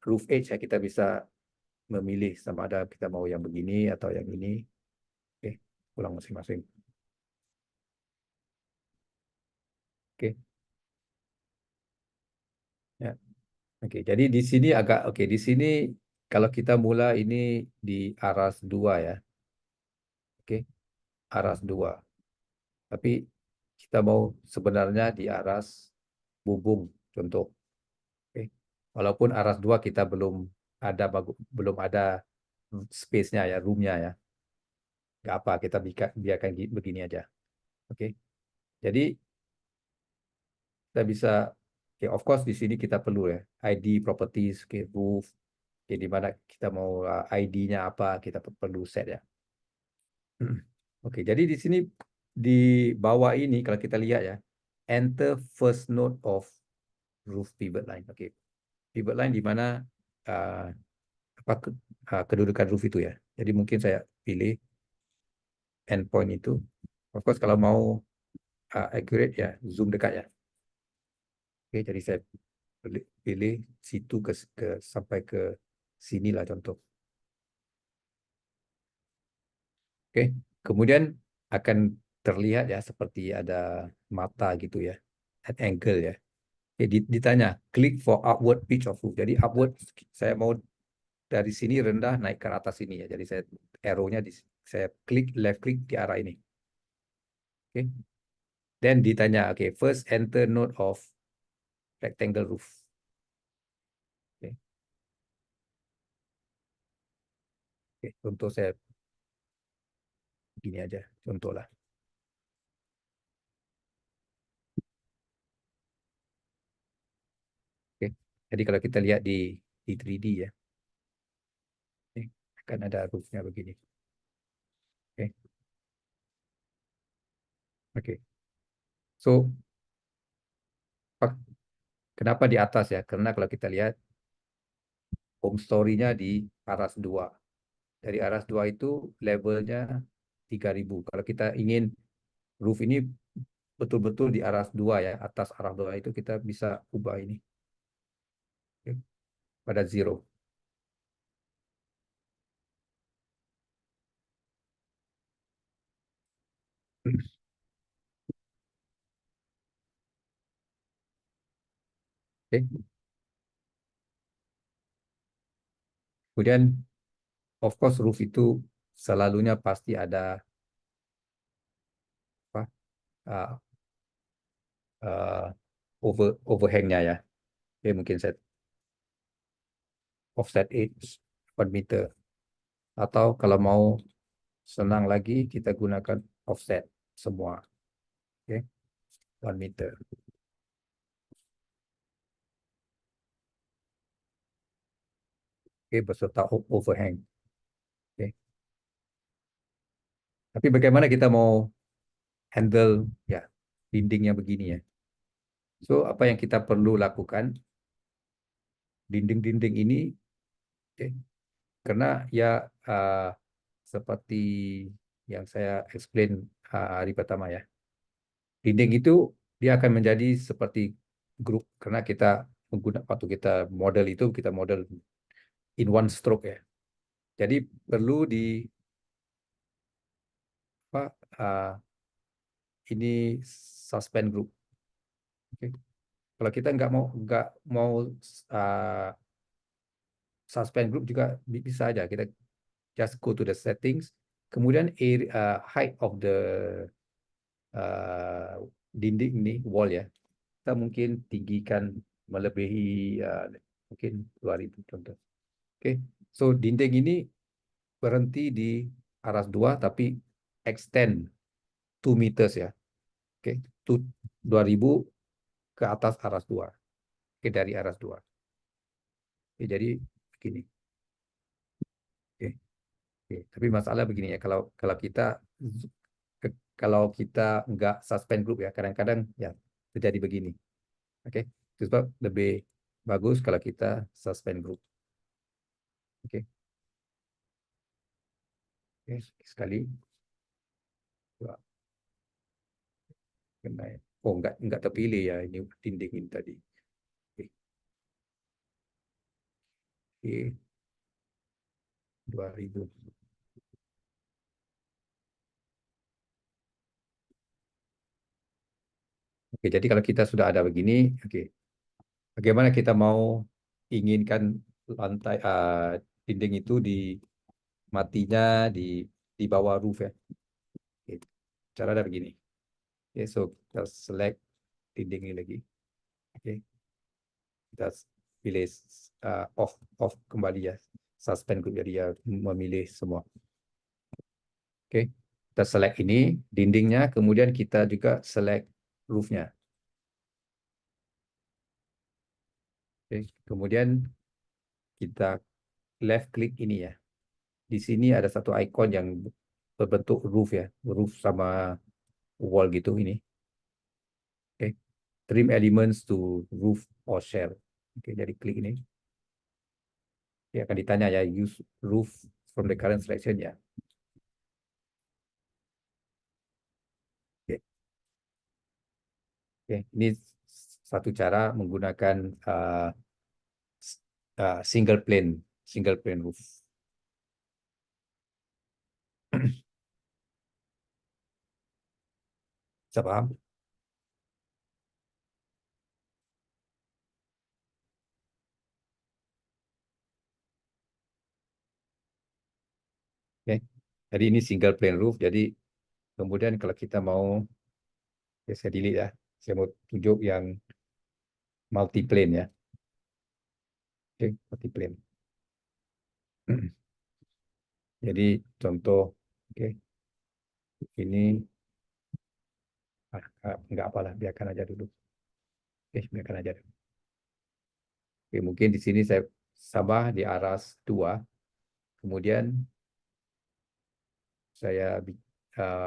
roof edge ya, kita bisa memilih sama ada kita mau yang begini atau yang ini. Oke, ulang masing-masing. Oke, ya. Oke, jadi di sini agak oke di sini kalau kita mula ini di aras 2 ya. Oke, aras 2. Tapi kita mau sebenarnya di aras bubung contoh. Oke. Walaupun aras 2 kita belum ada space-nya ya, room-nya ya. Nggak apa, kita biarkan begini aja. Oke. Jadi kita bisa, okay, of course di sini kita perlu ya ID properties, okay, roof, okay, di mana kita mau ID-nya apa kita perlu set ya. Oke, jadi di sini di bawah ini kalau kita lihat ya, enter first node of roof pivot line. Oke, pivot line di mana uh, apa kedudukan roof itu ya. Jadi mungkin saya pilih endpoint itu. Of course kalau mau accurate ya zoom dekat ya. Oke, jadi saya pilih situ sampai ke sini lah contoh. Oke, kemudian akan terlihat ya seperti ada mata gitu ya, at angle ya. Oke, ditanya klik for upward pitch of roof. Jadi upward saya mau dari sini rendah naik ke atas ini ya. Jadi saya arrow-nya saya klik left klik di arah ini. Oke. Dan ditanya oke, first enter node of rectangle roof. Oke. Oke, contoh saya gini aja, contoh lah. Oke, jadi kalau kita lihat di 3D ya, oke, akan ada roofnya begini. Oke, oke. So, pak- kenapa di atas ya? Karena kalau kita lihat home story-nya di aras 2. Dari aras 2 itu levelnya 3.000. Kalau kita ingin roof ini betul-betul di aras 2 ya, atas aras 2 itu kita bisa ubah ini, oke, pada zero. Oke. Kemudian of course roof itu selalunya pasti ada apa, uh, overhangnya ya. Oke, mungkin saya offset it 1 meter, atau kalau mau senang lagi kita gunakan offset semua. Oke, 1 meter. Oke, beserta overhang. Oke. Tapi bagaimana kita mau handle ya dindingnya begini ya? So, apa yang kita perlu lakukan, dinding-dinding ini, oke, karena ya uh, seperti yang saya explain hari pertama ya, dinding itu dia akan menjadi seperti grup karena kita menggunakan waktu kita model itu kita model in one stroke ya. Jadi perlu di apa ini suspend group. Oke. Kalau kita nggak mau uh, suspend group juga bisa aja kita just go to the settings, kemudian height of the uh, dinding ini wall ya, kita mungkin tinggikan melebihi mungkin 2.000 contoh. Oke, so dinding ini berhenti di aras 2 tapi extend 2 meters ya. Oke, 2.000 ke atas aras 2. Oke, dari aras 2. Oke, jadi begini. Oke, oke. Tapi masalah begini ya, kalau kalau kita kalau kita nggak suspend group ya, kadang-kadang ya terjadi begini. Oke, itu sebab lebih bagus kalau kita suspend group. Oke, oke. Sekali, dua, kena. Oh, nggak terpilih ya ini dinding ini tadi. Oke, oke, 2.000. Oke, jadi kalau kita sudah ada begini, oke, bagaimana kita mau inginkan lantai dinding itu di matinya di bawah roof ya. Oke, cara ada begini. Oke, so kita select dinding ini lagi. Oke, kita pilih off off kembali ya. Suspend group jadi ya memilih semua. Oke, kita select ini dindingnya, kemudian kita juga select roofnya. Oke, kemudian kita left click ini ya. Di sini ada satu icon yang berbentuk roof ya, roof sama wall gitu ini. Oke, trim elements to roof or shell. Oke, jadi klik ini. Dia akan ditanya ya, use roof from the current selection ya. Oke, oke. Ini satu cara menggunakan single plane roof. Bisa paham? Oke. Jadi ini single plane roof. Jadi kemudian kalau kita mau, ya saya delete ya. Saya mau tunjuk yang multi plane ya. Oke, multi plane. Jadi contoh, oke, ini nggak apalah, biarkan aja dulu. Oke, biarkan aja. Oke, mungkin di sini saya sama di aras 2. Kemudian saya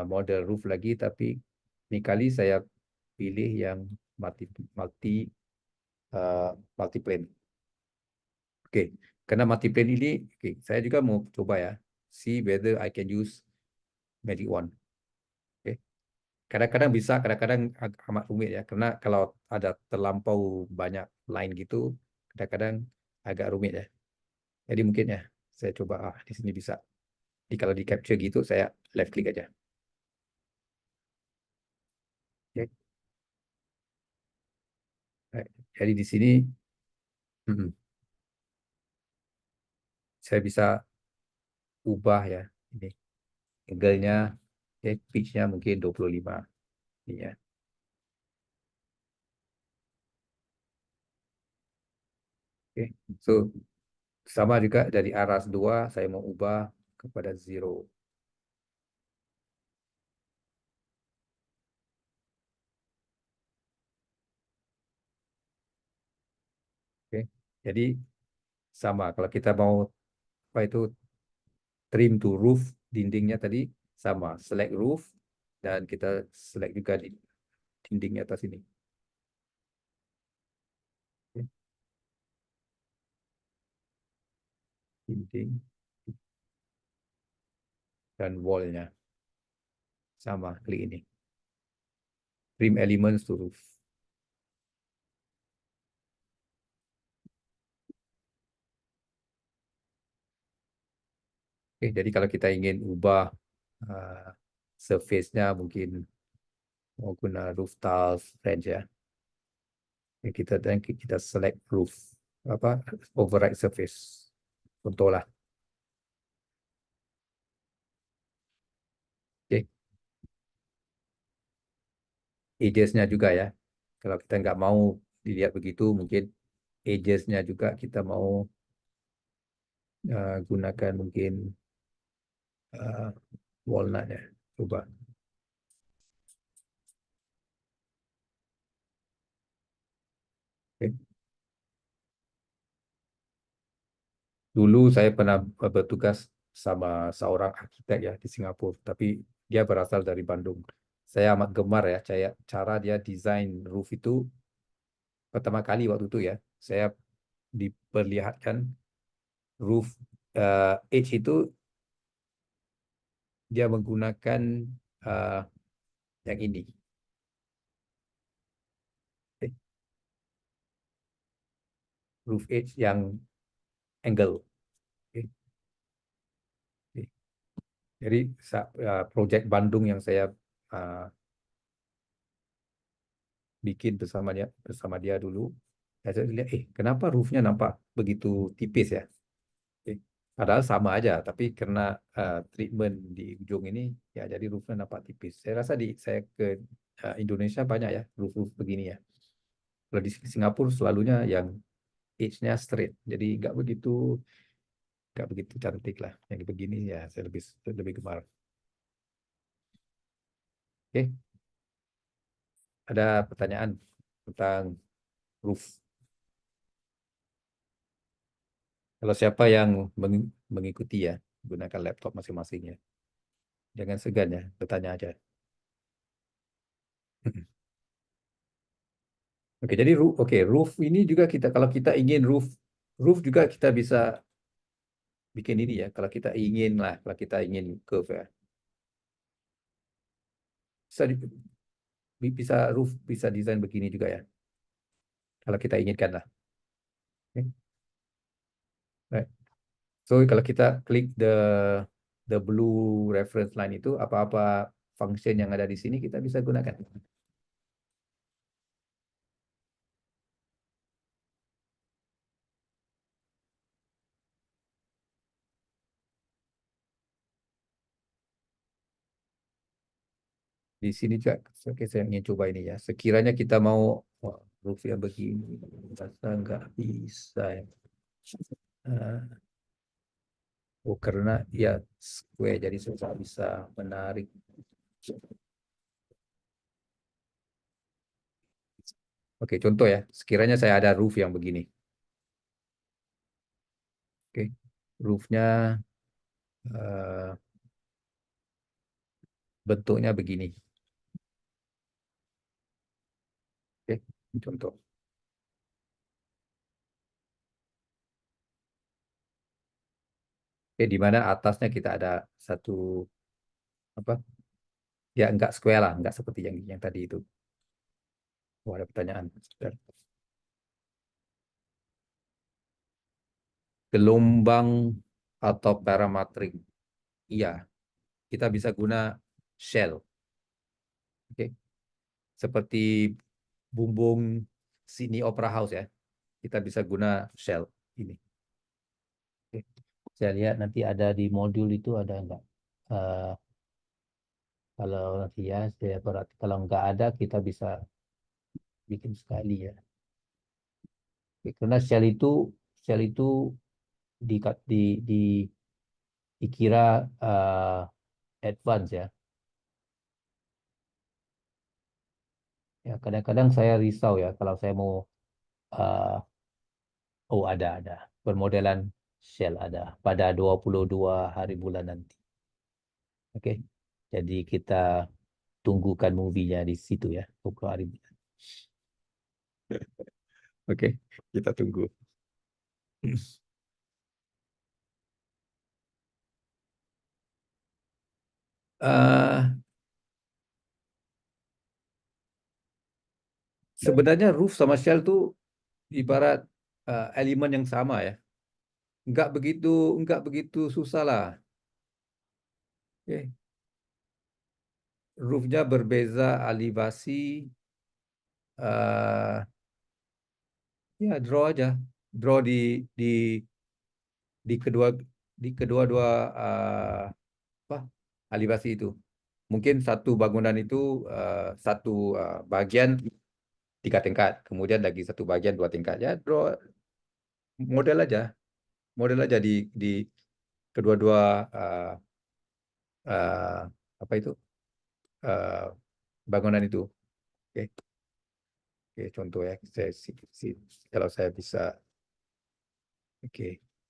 model roof lagi, tapi ini kali saya pilih yang multi multi uh, multi plane. Oke, karena multi plane ini, oke, saya juga mau coba ya, see whether I can use magic wand. Oke, kadang-kadang bisa, kadang-kadang amat rumit ya, karena kalau ada terlampau banyak line gitu, kadang-kadang agak rumit ya. Jadi mungkin ya, saya coba di sini bisa. Jadi kalau di capture gitu, saya left click aja. Oke, baik. Jadi di sini saya bisa ubah ya ini angle-nya, pitch-nya mungkin 25 ini ya. Oke, so sama juga dari aras 2 saya mau ubah kepada 0. Oke, jadi sama kalau kita mau apa itu trim to roof, dindingnya tadi sama select roof, dan kita select juga di dindingnya atas ini. Oke, dinding dan wallnya sama, klik ini trim elements to roof. Oke, jadi kalau kita ingin ubah uh, surface-nya mungkin mau guna roof tiles range ya. Kita select roof apa override surface. Contohlah. Oke, edges-nya juga ya. Kalau kita nggak mau dilihat begitu, mungkin edges-nya juga kita mau gunakan mungkin uh, walnut ya. Coba. Oke. Dulu saya pernah bertugas sama seorang arsitek ya di Singapura, tapi dia berasal dari Bandung. Saya amat gemar ya, cara dia desain roof itu pertama kali waktu itu ya. Saya diperlihatkan roof edge itu dia menggunakan uh, yang ini. Eh, Roof edge yang angle. Oke, oke. Jadi project Bandung yang saya uh, bikin bersama dia dulu, saya lihat, kenapa roofnya nampak begitu tipis ya? Oke. Padahal sama aja, tapi karena treatment di ujung ini, ya jadi roofnya nampak tipis. Saya rasa saya ke Indonesia banyak ya roof-roof begini ya. Kalau di Singapura selalunya yang edge-nya straight, jadi nggak begitu cantik lah. Yang begini ya saya lebih lebih gemar. Oke, ada pertanyaan tentang roof. Kalau siapa yang mengikuti ya, gunakan laptop masing-masing ya. Jangan segan ya, bertanya aja. Oke, jadi roof ini juga kita kalau kita ingin roof juga kita bisa bikin ini ya. Kalau kita ingin curve ya, bisa roof bisa desain begini juga ya. Kalau kita inginkan lah. Oke, right. So kalau kita klik the blue reference line itu apa-apa function yang ada di sini kita bisa gunakan. Di sini juga, oke, saya ingin coba ini ya. Sekiranya kita mau roof yang begini, rasa nggak bisa ya. Eh, Oh, karena ya square jadi susah bisa menarik. Oke, contoh ya. Sekiranya saya ada roof yang begini. Oke, roofnya eh, bentuknya begini. Oke, contoh. Oke, di mana atasnya kita ada satu apa? Ya enggak square lah, enggak seperti yang tadi itu. Oh, ada pertanyaan. Sebentar. Gelombang atau parametrik. Iya, kita bisa guna shell. Oke, seperti bumbung Sydney Opera House ya. Kita bisa guna shell ini. Oke. Saya lihat nanti ada di modul itu ada enggak? Eh, kalau nanti ya, saya berarti kalau enggak ada kita bisa bikin sekali ya. Oke, karena shell itu di, di dikira advance ya. Ya kadang-kadang saya risau ya kalau saya mau eh, oh ada bermodelan shell ada pada 22 hari bulan nanti. Oke. Jadi kita tunggukan movie-nya di situ ya 20 hari bulan. Oke, kita tunggu. Eh, sebenarnya roof sama shell tuh ibarat elemen yang sama ya. Nggak begitu nggak begitu susah lah. Oke. Roofnya berbeza elevasi, eh ya draw aja, draw di di kedua di kedua-dua apa elevasi itu. Mungkin satu bangunan itu satu bagian 3 tingkat, kemudian lagi satu bagian 2 tingkat. Ya draw model aja, model aja di kedua-dua eh, apa itu eh, bangunan itu. Oke, oke, contoh ya, kalau saya bisa, oke,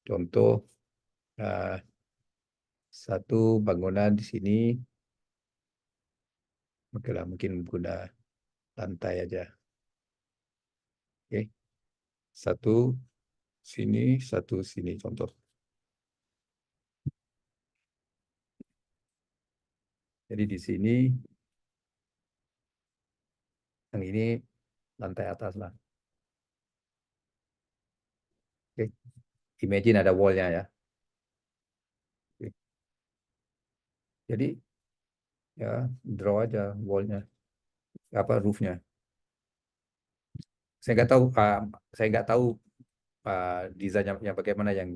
contoh eh, satu bangunan di sini, oke lah, mungkin guna lantai aja. Oke, satu sini, satu sini, contoh. Jadi di sini, yang ini lantai atas lah. Oke, imagine ada wall-nya ya. Oke. Jadi ya draw aja wall-nya, apa roof-nya. Saya nggak tahu, saya nggak tahu desainnya yang bagaimana yang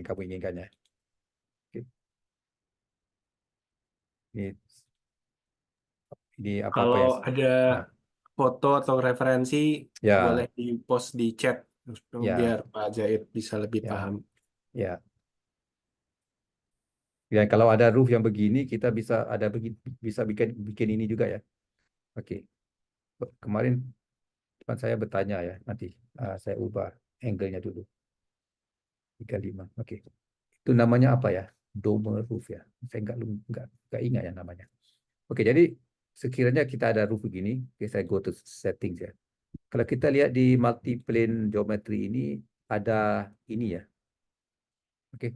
kamu inginkannya. Oke. Ini ini apa-apa Kalau ya? ada Nah, foto atau referensi, boleh ya, di post di chat ya, biar Pak Jaid bisa lebih ya, paham. ya. Ya, kalau ada roof yang begini, kita bisa bikin bikin ini juga ya. Oke. Kemarin teman saya bertanya ya, nanti saya ubah angle-nya dulu. 35. Oke. Itu namanya apa ya? Dome roof ya. Saya nggak ingat ya namanya. Oke, jadi sekiranya kita ada roof begini, oke, saya go to settings ya. Kalau kita lihat di multi-plane geometry ini ada ini ya. Oke,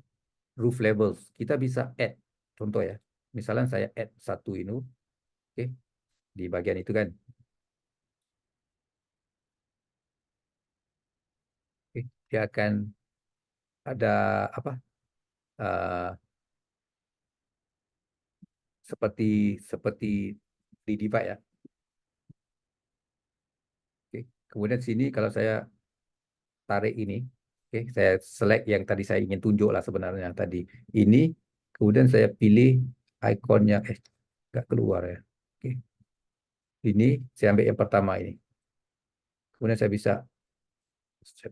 roof levels. Kita bisa add, contoh ya. Misalnya saya add satu ini, oke, di bagian itu kan. Oke, dia akan ada apa? eh, seperti seperti di divide ya. Oke. Kemudian sini kalau saya tarik ini, oke, saya select yang tadi saya ingin tunjuk lah sebenarnya tadi ini, kemudian saya pilih ikonnya, nggak keluar ya. Oke, ini saya ambil yang pertama ini, kemudian saya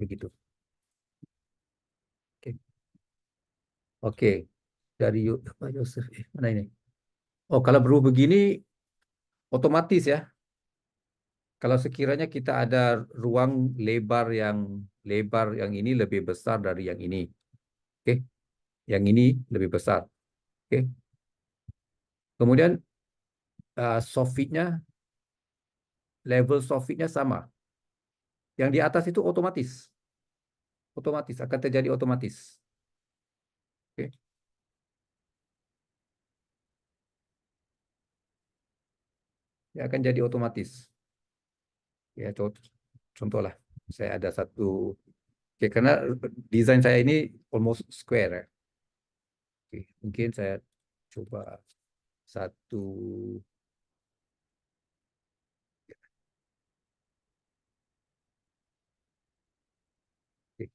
begitu. Oke. Oke, dari Pak Yosef, mana ini? Oh, kalau berubah begini otomatis ya. Kalau sekiranya kita ada ruang lebar yang ini lebih besar dari yang ini, oke, yang ini lebih besar, oke. Kemudian soffitnya, level soffitnya sama. Yang di atas itu otomatis akan terjadi otomatis, oke. Ya akan jadi otomatis. Ya contohlah, saya ada satu, oke, karena desain saya ini almost square ya. Oke, mungkin saya coba satu. Oke,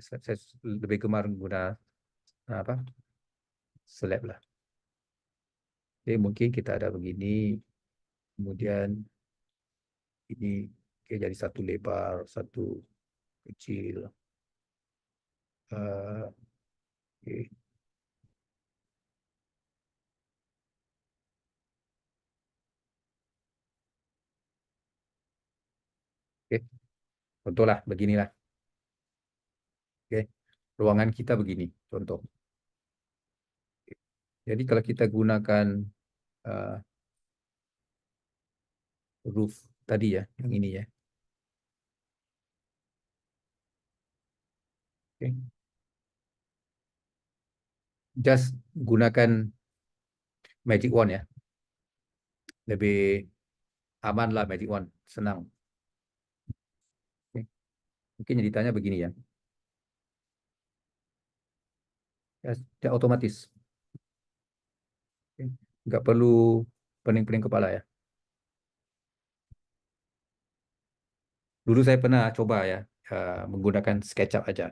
saya lebih gemar guna apa, slab lah. Oke, mungkin kita ada begini, kemudian ini, oke, jadi satu lebar, satu kecil. Oke, oke, contohlah beginilah. Oke, ruangan kita begini, contoh. Jadi kalau kita gunakan uh, roof tadi ya, yang ini ya. Oke. Just gunakan magic wand ya. Lebih aman lah magic wand, senang. Oke. Mungkin yang ditanya begini ya. Ya otomatis. Oke. Nggak perlu pening-pening kepala ya. Dulu saya pernah coba ya, menggunakan SketchUp aja.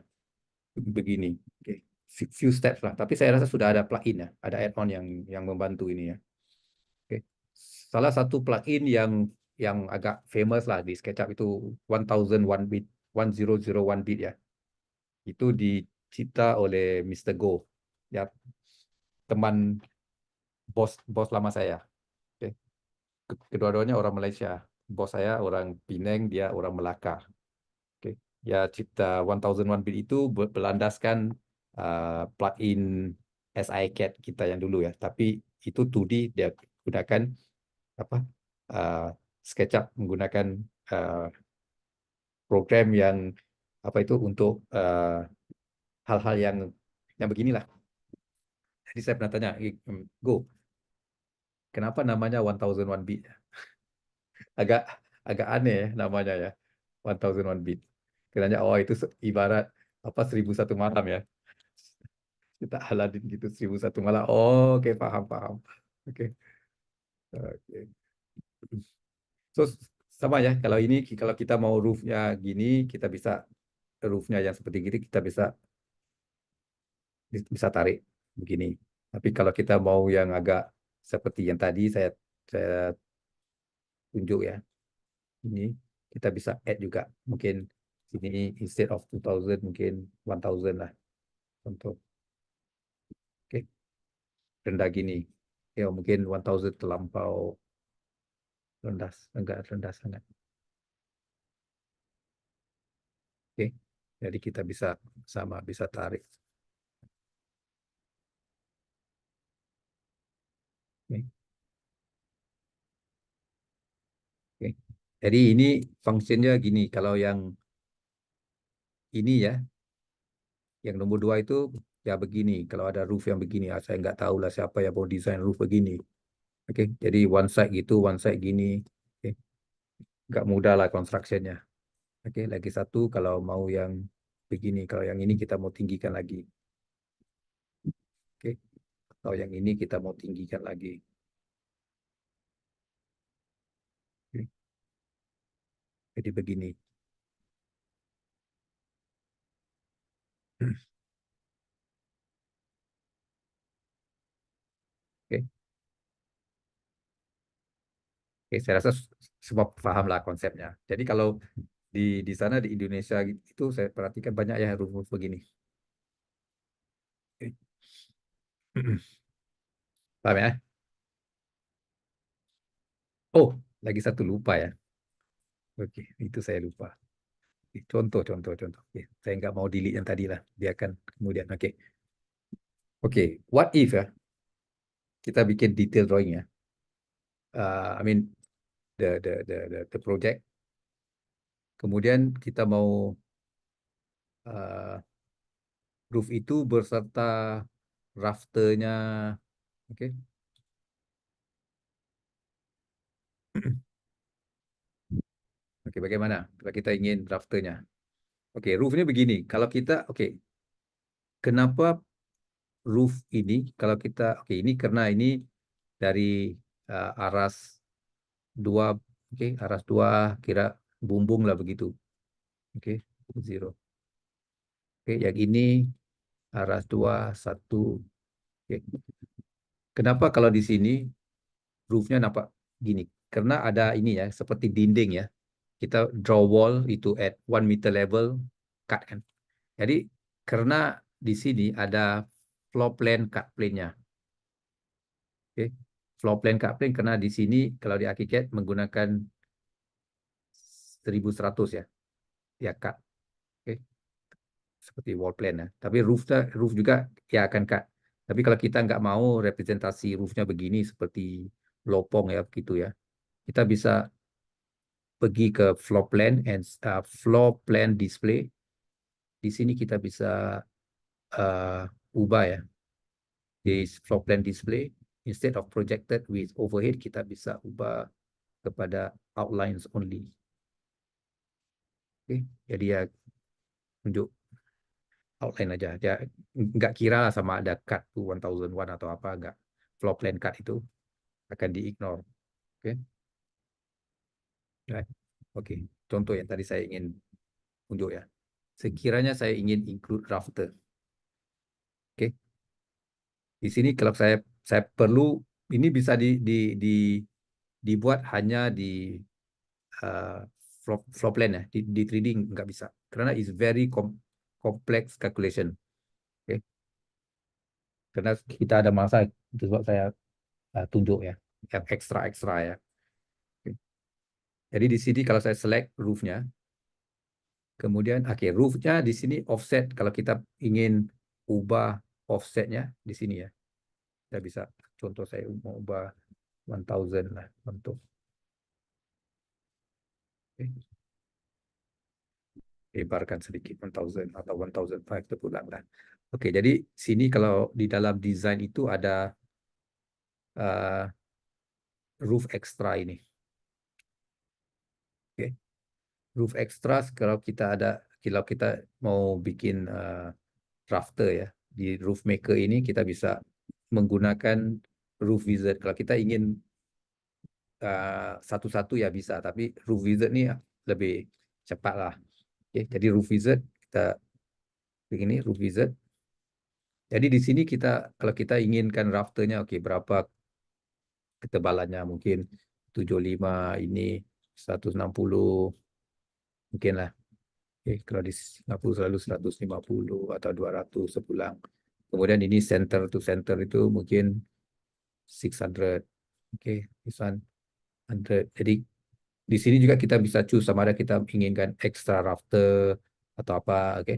Begini. Oke. Few steps lah. Tapi saya rasa sudah ada plugin ya, ada add-on yang membantu ini ya. Oke. Salah satu plugin yang agak famous lah di SketchUp itu 1001 bit, 1001 bit ya. Itu dicipta oleh Mr. Go, ya, teman bos lama saya. Oke. Kedua-duanya orang Malaysia. Bos saya orang Penang, dia orang Melaka. Oke. Ya, cipta 1001 bit itu berlandaskan plugin SICAD kita yang dulu ya. Tapi itu 2D, dia gunakan apa? uh, SketchUp menggunakan uh, program yang apa itu untuk hal-hal yang beginilah. Jadi saya pernah tanya, Go, kenapa namanya 1001 bit? Agak agak aneh ya namanya ya, 1001 bit. Kiranya oh itu ibarat apa 1001 malam ya. Kita Aladin gitu 1001 malam. Oh, oke, paham paham. Oke. Oke. So sama ya, kalau kita mau roofnya gini, kita bisa roofnya yang seperti gini, kita bisa tarik begini. Tapi kalau kita mau yang agak seperti yang tadi saya tunjuk ya, ini kita bisa add juga. Mungkin sini instead of 2000 mungkin 1000 lah untuk, oke, rendah gini. Ya mungkin 1000 terlampau rendah, enggak rendah sangat. Oke. Jadi kita bisa bisa tarik. Oke. Oke. Jadi ini fungsinya gini, kalau yang ini ya, yang nomor 2 itu ya begini. Kalau ada roof yang begini, saya nggak tahu lah siapa yang mau desain roof begini. Oke, jadi one side gitu, one side gini. Oke, nggak mudah lah constructionnya. Oke, lagi satu kalau mau yang begini, kalau yang ini kita mau tinggikan lagi. Oke, kalau yang ini kita mau tinggikan lagi. Oke, jadi begini. Oke, oke, saya rasa semua paham lah konsepnya. Jadi kalau di sana di Indonesia itu saya perhatikan banyak ya roof begini. Oke. Paham ya? Oh, lagi satu lupa ya. Oke, itu saya lupa. Contoh. Oke, saya nggak mau delete yang tadi lah. Biarkan kemudian. Oke. What if ya? Kita bikin detail drawing ya. I mean the project. Kemudian kita mau uh, roof itu berserta rafternya. Oke. Oke, bagaimana kalau kita ingin rafternya? Oke, roofnya begini. Kalau kita, oke, kenapa roof ini? Kalau kita, oke, ini karena ini dari aras dua, oke, aras dua kira bumbung lah begitu. Oke, zero. Oke, yang ini aras dua satu. Oke. Kenapa kalau di sini roofnya nampak gini? Karena ada ini ya, seperti dinding ya. Kita draw wall itu at 1 meter level, cut kan. Jadi karena di sini ada floor plan cut plane-nya. Oke. Floor plan cut plane karena di sini kalau di ArchiCAD menggunakan 1100 ya. Ya cut. Oke. Seperti wall plan ya. Tapi roof juga ya akan cut. Tapi kalau kita nggak mau representasi roofnya begini seperti lopong ya begitu ya. Kita bisa pergi ke floor plan display. Di sini kita bisa ubah ya. Di floor plan display, instead of projected with overhead, kita bisa ubah kepada outlines only. Oke, jadi ya tunjuk outline aja. Dia nggak kira sama ada cut to 1001 atau apa, nggak. Floor plan cut itu akan di-ignore. Oke, right. Oke. Contoh yang tadi saya ingin tunjuk ya. Sekiranya saya ingin include rafter. Oke. Di sini kalau saya perlu ini bisa dibuat hanya di uh, floor plan ya, di 3D nggak bisa karena it's very complex calculation. Okay. Karena kita ada masa itu sebab saya tunjuk ya yang ekstra ya. Okay. Jadi di sini kalau saya select roofnya, kemudian roofnya di sini offset. Kalau kita ingin ubah offsetnya di sini ya, kita bisa contoh saya mau ubah 1000 lah untuk lebarkan sedikit 1000 atau 1005 terpulang lah. Oke, jadi sini kalau di dalam desain itu ada uh, roof extra ini. Oke, roof extra kalau kita mau bikin rafter ya di roof maker ini kita bisa menggunakan roof wizard. Kalau kita ingin satu-satu ya bisa, tapi roof wizard ini lebih cepat lah. Oke, jadi roof wizard kita begini roof wizard. Jadi di sini kalau kita inginkan rafternya, oke, berapa ketebalannya mungkin 75 ini 160 mungkin lah. Oke, kalau di Singapura selalu 150 atau 200 sepulang. Kemudian ini center to center itu mungkin 600. Oke, this one 100. Jadi di sini juga kita bisa choose sama ada kita inginkan extra rafter atau apa, oke.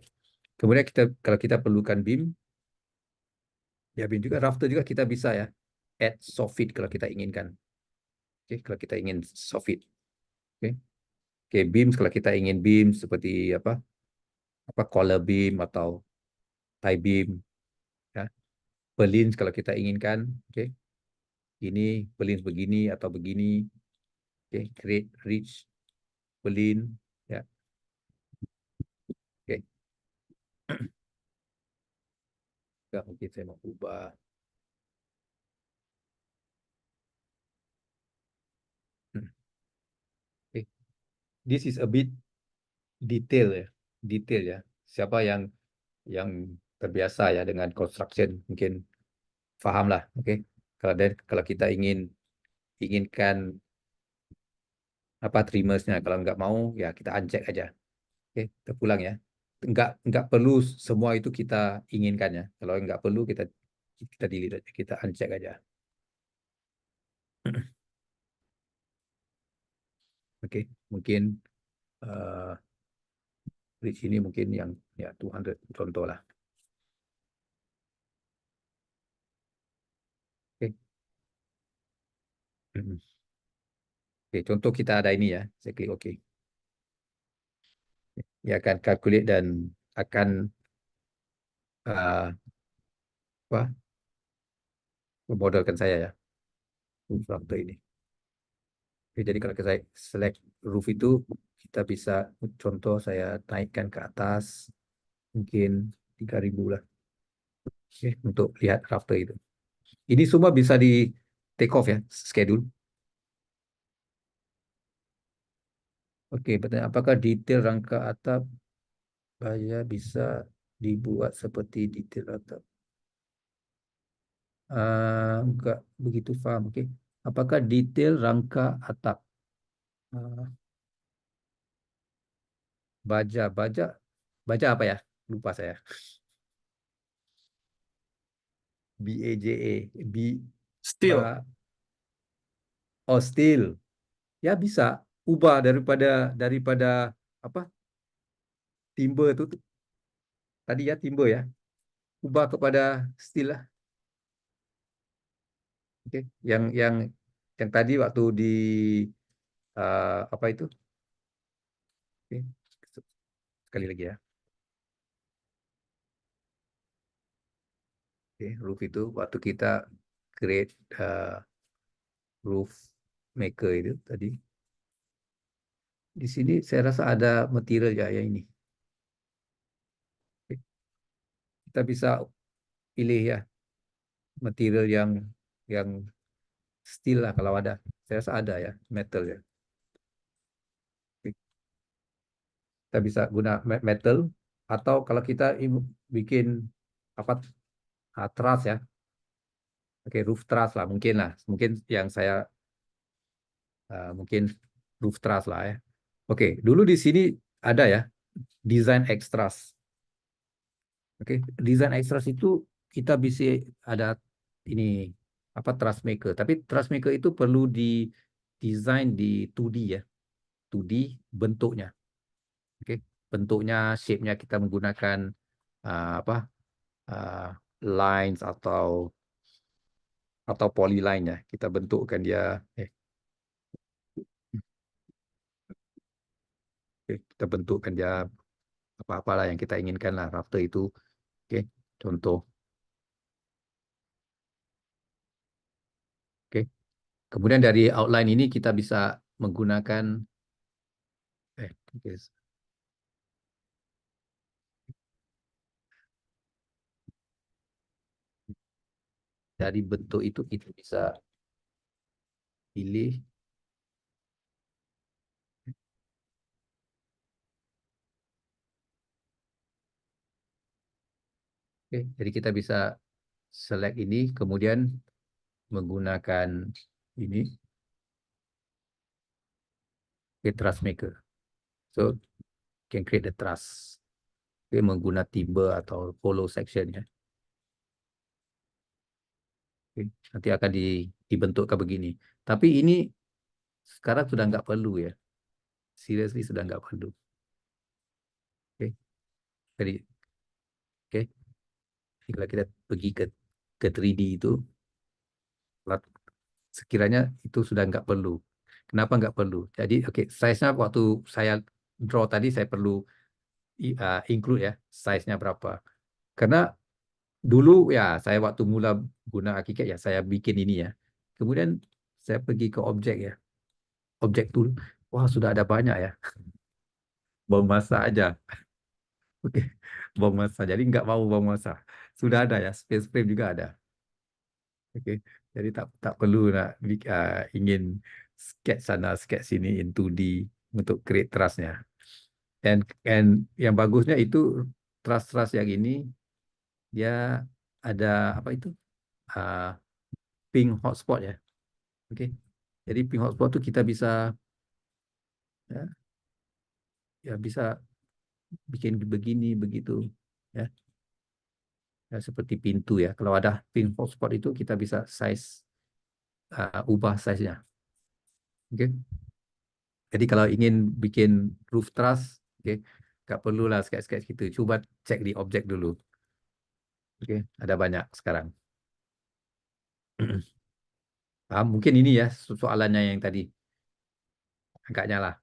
Kemudian kalau kita perlukan beam, ya beam juga rafter juga kita bisa ya add soffit kalau kita inginkan. Oke, kalau kita ingin soffit. Oke. Oke, beam kalau kita ingin beam seperti apa collar beam atau tie beam ya. Purlins kalau kita inginkan, oke. Ini purlins begini atau begini. Oke, create reach purlin ya. Oke. Enggak, mungkin saya mau ubah. Oke. This is a bit detail ya. Detail ya. Siapa yang terbiasa ya dengan construction mungkin paham lah, oke. Kalau kita inginkan apa trimmersnya, kalau nggak mau ya kita uncheck aja. Oke, terpulang ya. Nggak perlu semua itu kita inginkan ya. Kalau nggak perlu kita kita delete aja, kita uncheck aja. Oke, mungkin di sini mungkin yang ya 200 contoh lah. Oke. Oke, contoh kita ada ini ya. Saya klik OK. Dia akan calculate dan akan apa memodelkan saya ya faktor ini. Oke, jadi kalau saya select roof itu kita bisa contoh saya naikkan ke atas mungkin 3.000 lah. Oke, untuk lihat rafter itu. Ini semua bisa di take off ya, schedule. Oke, pertanyaan apakah detail rangka atap baja bisa dibuat seperti detail atap? Enggak begitu paham. Oke, apakah detail rangka atap Ah, baja baja baja apa ya? Lupa saya. BAJA B Still. ba oh steel. Ya bisa ubah daripada apa? Timber itu tadi ya timber ya. Ubah kepada steel lah. Oke. Yang tadi waktu di apa itu? Oke. Sekali lagi ya. Oke, roof itu waktu kita create roof maker itu tadi. Di sini saya rasa ada material ya yang ini. Oke, kita bisa pilih ya material yang steel lah kalau ada. Saya rasa ada ya metal ya. Oke, kita bisa guna metal atau kalau kita bikin apa truss ya. Oke, roof truss lah mungkin lah. Mungkin yang saya mungkin roof truss lah ya. Oke, dulu di sini ada ya design extras. Oke, desain extras itu kita bisa ada ini apa truss maker. Tapi truss maker itu perlu di desain di 2D ya, 2D bentuknya. Oke, bentuknya, shape-nya kita menggunakan apa uh, lines atau polyline ya. Kita bentukkan dia. Kita bentukkan dia apa-apalah yang kita inginkan lah rafter itu. Oke, contoh. Oke, kemudian dari outline ini kita bisa menggunakan oke, dari bentuk itu kita bisa pilih. Oke, jadi kita bisa select ini, kemudian menggunakan ini, truss maker. So, can create the truss. Oke, menggunakan timber atau hollow section ya. Oke, nanti akan dibentukkan begini. Tapi ini sekarang sudah nggak perlu ya. Seriously sudah nggak perlu. Oke, jadi oke, kalau kita pergi ke 3D itu, sekiranya itu sudah nggak perlu. Kenapa nggak perlu? Jadi oke, size-nya waktu saya draw tadi saya perlu include ya size-nya berapa. Karena dulu ya saya waktu mula guna ArchiCAD ya saya bikin ini ya. Kemudian saya pergi ke objek ya. Objek tool. Wah, sudah ada banyak ya. Bau masa aja. Oke. Bau masa. Jadi nggak mau bau masa. Sudah ada ya. Space frame juga ada. Oke. Jadi tak perlu nak ingin sketch sana, sketch sini in 2D untuk create truss-nya. And yang bagusnya itu truss-truss yang ini dia ada apa itu? Uh, ping hotspot ya. Oke. Jadi ping hotspot itu kita bisa ya, ya bisa bikin begini begitu ya. seperti pintu ya. Kalau ada pinhole spot itu kita bisa ubah size-nya. Oke. Jadi kalau ingin bikin roof truss, oke, nggak perlulah sketch-sketch gitu. Coba cek di objek dulu. Oke, ada banyak sekarang. Paham? Mungkin ini ya soalannya yang tadi. Agaknya lah.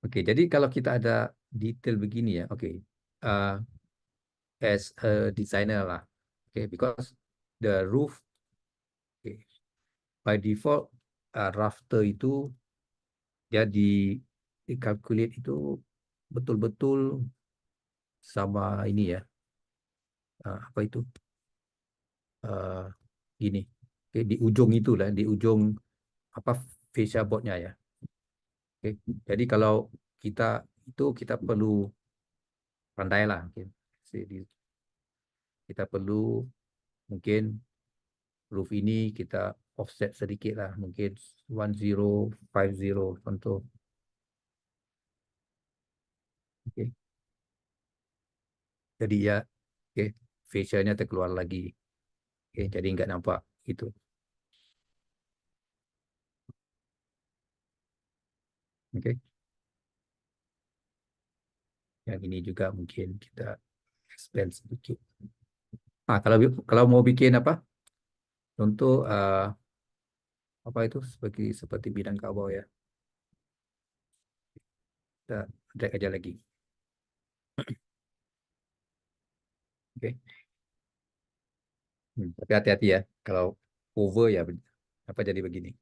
Oke, jadi kalau kita ada detail begini ya, oke. Uh, as a designer lah. Oke, because the roof, okay, by default, rafter itu dia di-calculate itu betul-betul sama ini ya. Apa itu? Uh, Gini. Oke, di ujung itulah, di ujung apa fascia boardnya ya. Oke, jadi kalau kita kita perlu pandai lah mungkin. Kita perlu mungkin roof ini kita offset sedikit lah, mungkin 1050 contoh. Oke. Jadi ya, oke, fascia-nya terkeluar lagi. Oke, jadi nggak nampak itu. Oke. Yang ini juga mungkin kita expand sedikit. Kalau mau bikin apa? Untuk apa itu seperti bidang kabau ya. Kita drag aja lagi. Oke. Tapi hati-hati ya. Kalau over ya apa jadi begini.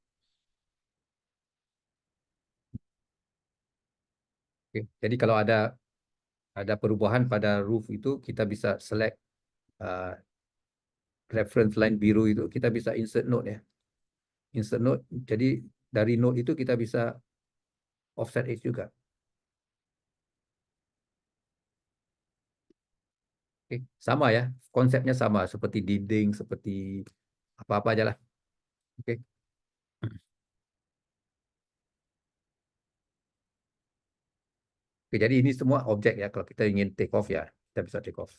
Oke. Jadi kalau ada perubahan pada roof itu kita bisa select uh, reference line biru itu, kita bisa insert note ya. Insert note. Jadi dari note itu kita bisa offset edge juga. Oke. Sama ya. Konsepnya sama seperti dinding, seperti apa-apa aja lah. Oke. Oke, jadi ini semua objek ya. Kalau kita ingin take off ya, kita bisa take off.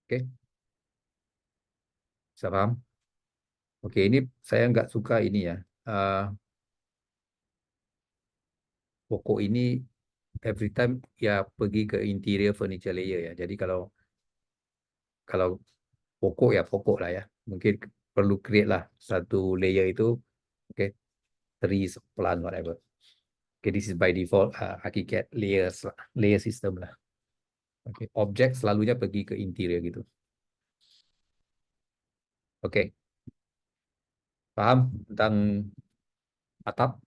Oke, bisa paham? Oke, ini saya nggak suka ini ya. Pokok ini every time ya pergi ke interior furniture layer ya. Jadi kalau kalau pokok ya pokok lah ya. Mungkin perlu create lah satu layer itu. Oke, trees, plant, whatever. Oke, this is by default ArchiCAD layer system lah. Oke, objek selalunya pergi ke interior gitu. Oke, paham tentang atap?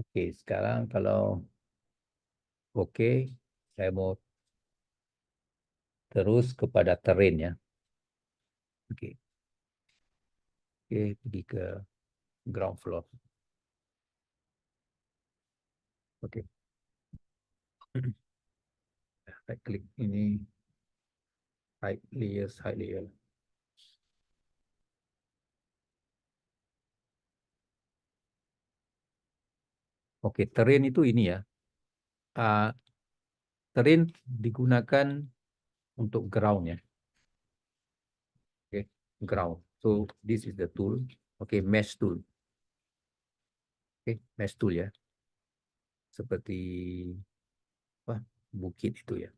Oke, sekarang kalau oke, saya mau terus kepada terrain ya. Oke, oke, pergi ke ground floor. Oke, right klik ini hide layers, hide layer. Oke, terrain itu ini ya. Uh, Terrain digunakan untuk ground ya. Oke, ground. So this is the tool. Oke, mesh tool. Oke, mesh tool ya. Seperti apa? Bukit itu ya.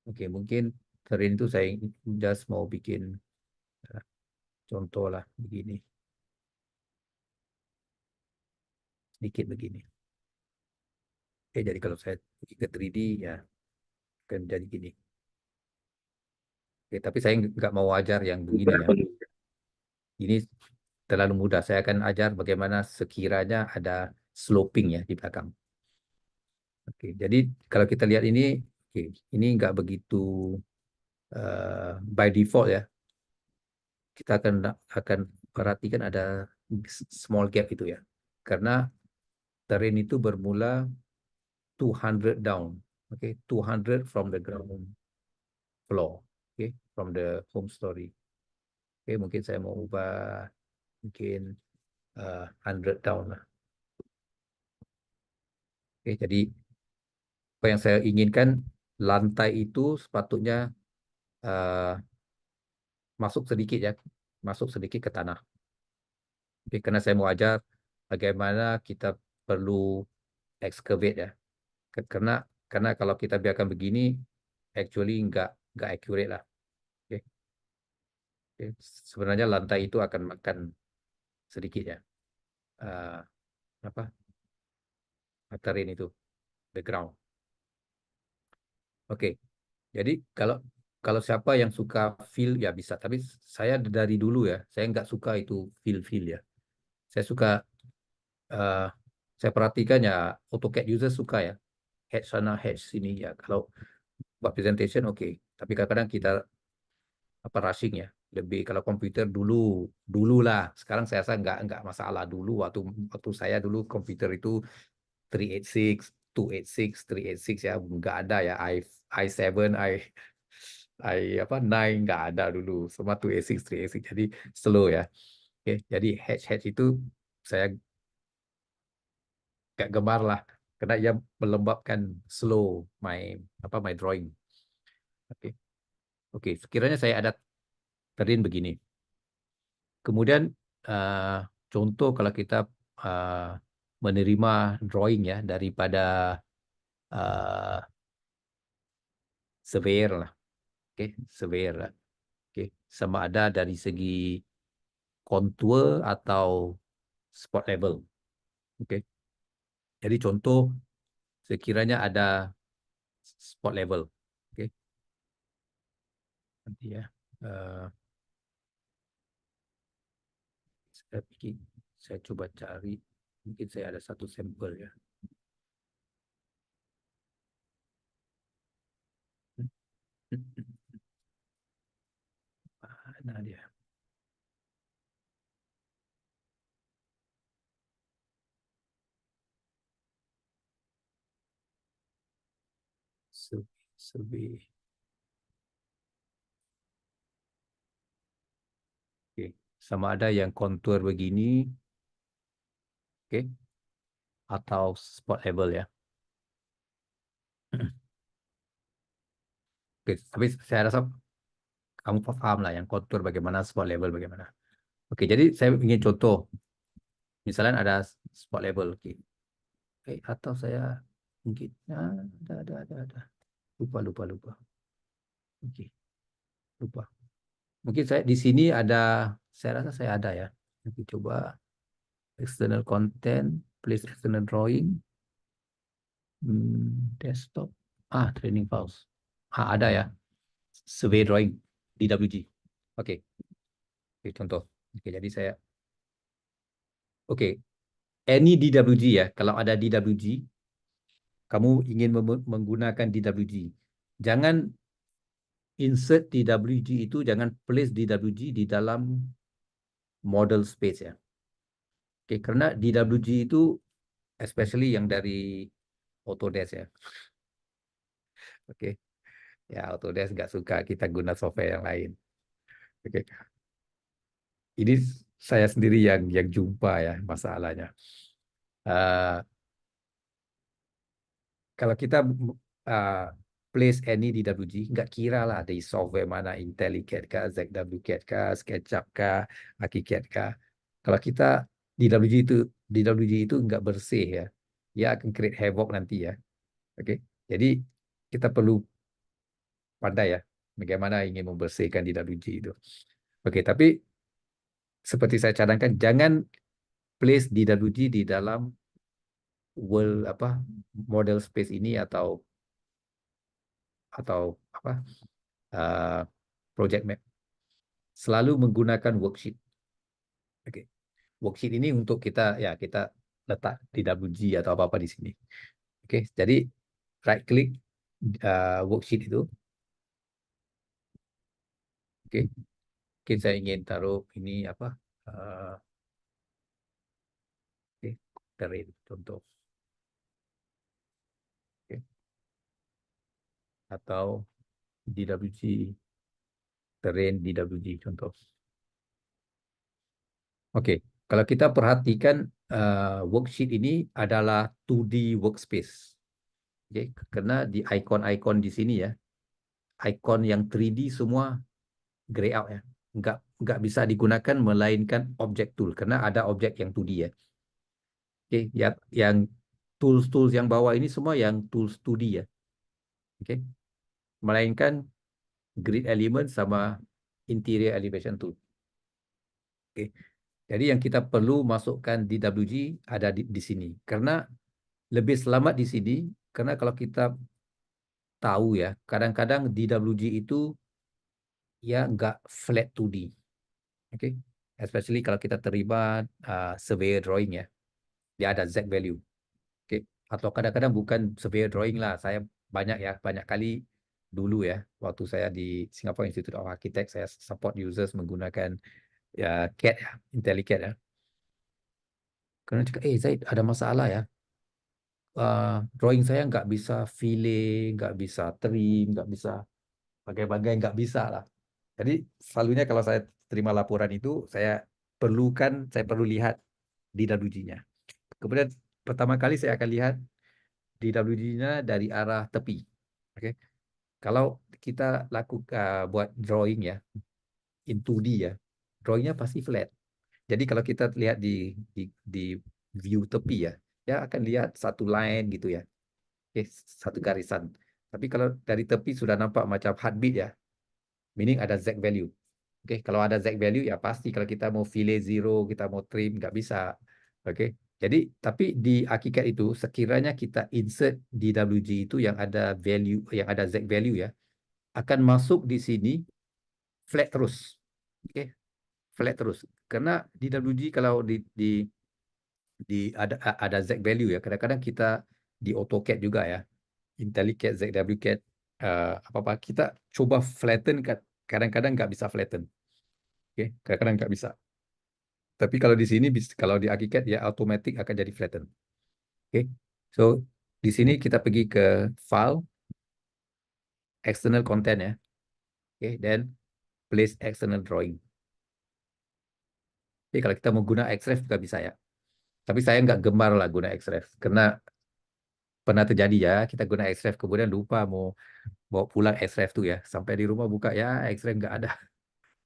Oke, mungkin terrain itu saya just mau bikin contoh lah begini. Sedikit begini. Oke, jadi kalau saya pergi ke 3D ya akan jadi gini. Oke, tapi saya nggak mau ajar yang begini ya. Ini terlalu mudah. Saya akan ajar bagaimana sekiranya ada sloping ya di belakang. Oke, jadi kalau kita lihat ini, oke, ini nggak begitu by default ya. Kita akan perhatikan ada small gap itu ya. Karena terrain itu bermula 200 down. Oke, 200 from the ground floor. Oke, from the home story. Oke, mungkin saya mau ubah mungkin 100 down lah. Oke, jadi apa yang saya inginkan, lantai itu sepatutnya masuk sedikit ya, masuk sedikit ke tanah. Oke, karena saya mau ajar bagaimana kita perlu excavate ya. Karena kalau kita biarkan begini, actually nggak accurate lah. Oke. Oke. Sebenarnya lantai itu akan makan sedikit ya, eh, apa terrain itu, the ground. Oke. Jadi kalau kalau siapa yang suka feel ya bisa. Tapi saya dari dulu ya, saya nggak suka itu feel ya. Saya suka, eh, saya perhatikan ya, AutoCAD user suka ya, head sana head sini ya. Kalau buat presentation oke. Tapi kadang-kadang kita apa rushing ya. Lebih kalau komputer dulu lah. Sekarang saya rasa nggak masalah. Dulu waktu waktu saya dulu komputer itu 386, 286, 386 ya, nggak ada ya i7, apa 9 nggak ada dulu. Semua 286, 386. Jadi slow ya. Oke, jadi hatch itu saya gak gemar lah karena ia melembabkan slow my drawing. Oke. Oke, sekiranya saya ada terjun begini. Kemudian eh, contoh kalau kita eh, menerima drawing ya daripada eh, surveyor lah. Oke, surveyor lah. Oke, sama ada dari segi kontur atau spot level. Oke. Jadi contoh sekiranya ada spot level. Oke, nanti ya. Eh, saya coba cari, mungkin saya ada satu sampel ya. Mana dia? Survei. Oke. Sama ada yang kontur begini, oke, atau spot level ya. Oke, tapi saya rasa kamu paham lah yang kontur bagaimana, spot level bagaimana. Oke, jadi saya ingin contoh, misalnya ada spot level, oke. Oke, atau saya mungkin ada. Lupa. Oke, lupa. Mungkin saya di sini ada, saya rasa saya ada ya. Oke, coba external content, place external drawing, desktop, training files. Ada ya, survey drawing, DWG. Oke, oke, contoh. Oke, jadi saya, oke, any DWG ya, kalau ada DWG, kamu ingin menggunakan DWG. Jangan insert DWG itu, jangan place DWG di dalam model space ya. Oke, karena DWG itu, especially yang dari Autodesk ya. Oke, ya Autodesk nggak suka kita guna software yang lain. Oke, ini saya sendiri yang jumpa ya masalahnya. Uh, Kalau kita uh, place any DWG, nggak kira lah di software mana, IntelliCAD kah, ZWCAD kah, SketchUp kah, ArchiCAD kah. Kalau kita DWG itu nggak bersih ya, dia akan create havoc nanti ya. Oke, jadi kita perlu pandai ya, bagaimana ingin membersihkan DWG itu. Oke, tapi seperti saya cadangkan, jangan place DWG di dalam world apa model space ini atau apa uh, project map. Selalu menggunakan worksheet. Oke, worksheet ini untuk kita letak DWG atau apa-apa di sini. Oke, jadi right click worksheet itu. Oke, mungkin saya ingin taruh ini apa? Uh, Oke, terrain contoh. Oke, atau DWG terrain DWG contoh. Oke, Kalau kita perhatikan worksheet ini adalah 2D workspace. Okay? Karena di ikon-ikon di sini ya, ikon yang 3D semua grey out ya. Nggak bisa digunakan melainkan object tool karena ada objek yang 2D ya. Oke, yang tools-tools yang bawah ini semua yang tools 2D ya. Oke. Melainkan grid element sama interior elevation tool. Oke. Jadi yang kita perlu masukkan DWG ada di sini. Karena lebih selamat di sini karena kalau kita tahu ya, kadang-kadang DWG itu ya nggak flat 2D. Oke. Especially kalau kita terima surveyor drawing ya. Dia ada Z value. Oke. Atau kadang-kadang bukan surveyor drawing lah. Saya banyak kali dulu ya, waktu saya di Singapore Institute of Architects, saya support users menggunakan ya CAD ya, IntelliCAD ya. Karena cakap, Zaid ada masalah ya. Drawing saya nggak bisa fillet, nggak bisa trim, nggak bisa bagai-bagai, nggak bisa lah. Jadi selalunya kalau saya terima laporan itu, saya perlu lihat DWG-nya. Kemudian pertama kali saya akan lihat DWG-nya dari arah tepi. Oke. Kalau kita buat drawing ya, in 2D ya, drawingnya pasti flat. Jadi kalau kita lihat di view tepi ya, ya akan lihat satu line gitu ya. Oke, satu garisan. Tapi kalau dari tepi sudah nampak macam heartbeat ya, meaning ada Z value. Oke, kalau ada Z value ya pasti kalau kita mau fillet zero, kita mau trim nggak bisa. Oke. Jadi tapi di ArchiCAD itu sekiranya kita insert DWG itu yang ada value, yang ada Z value ya, akan masuk di sini flat terus. Oke, flat terus. Karena DWG kalau ada Z value ya, kadang-kadang kita di AutoCAD juga ya, IntelliCAD, ZWCAD, apa-apa kita coba flatten, kadang-kadang nggak bisa flatten. Oke, kadang-kadang nggak bisa. Tapi kalau di sini, kalau di ArchiCAD ya automatic akan jadi flatten. Oke, so di sini kita pergi ke file, external content ya. Oke, dan place external drawing. Oke, kalau kita mau guna Xref juga bisa ya. Tapi saya nggak gemar lah guna Xref karena pernah terjadi ya kita guna Xref kemudian lupa mau bawa pulang Xref tuh ya, sampai di rumah buka ya Xref nggak ada.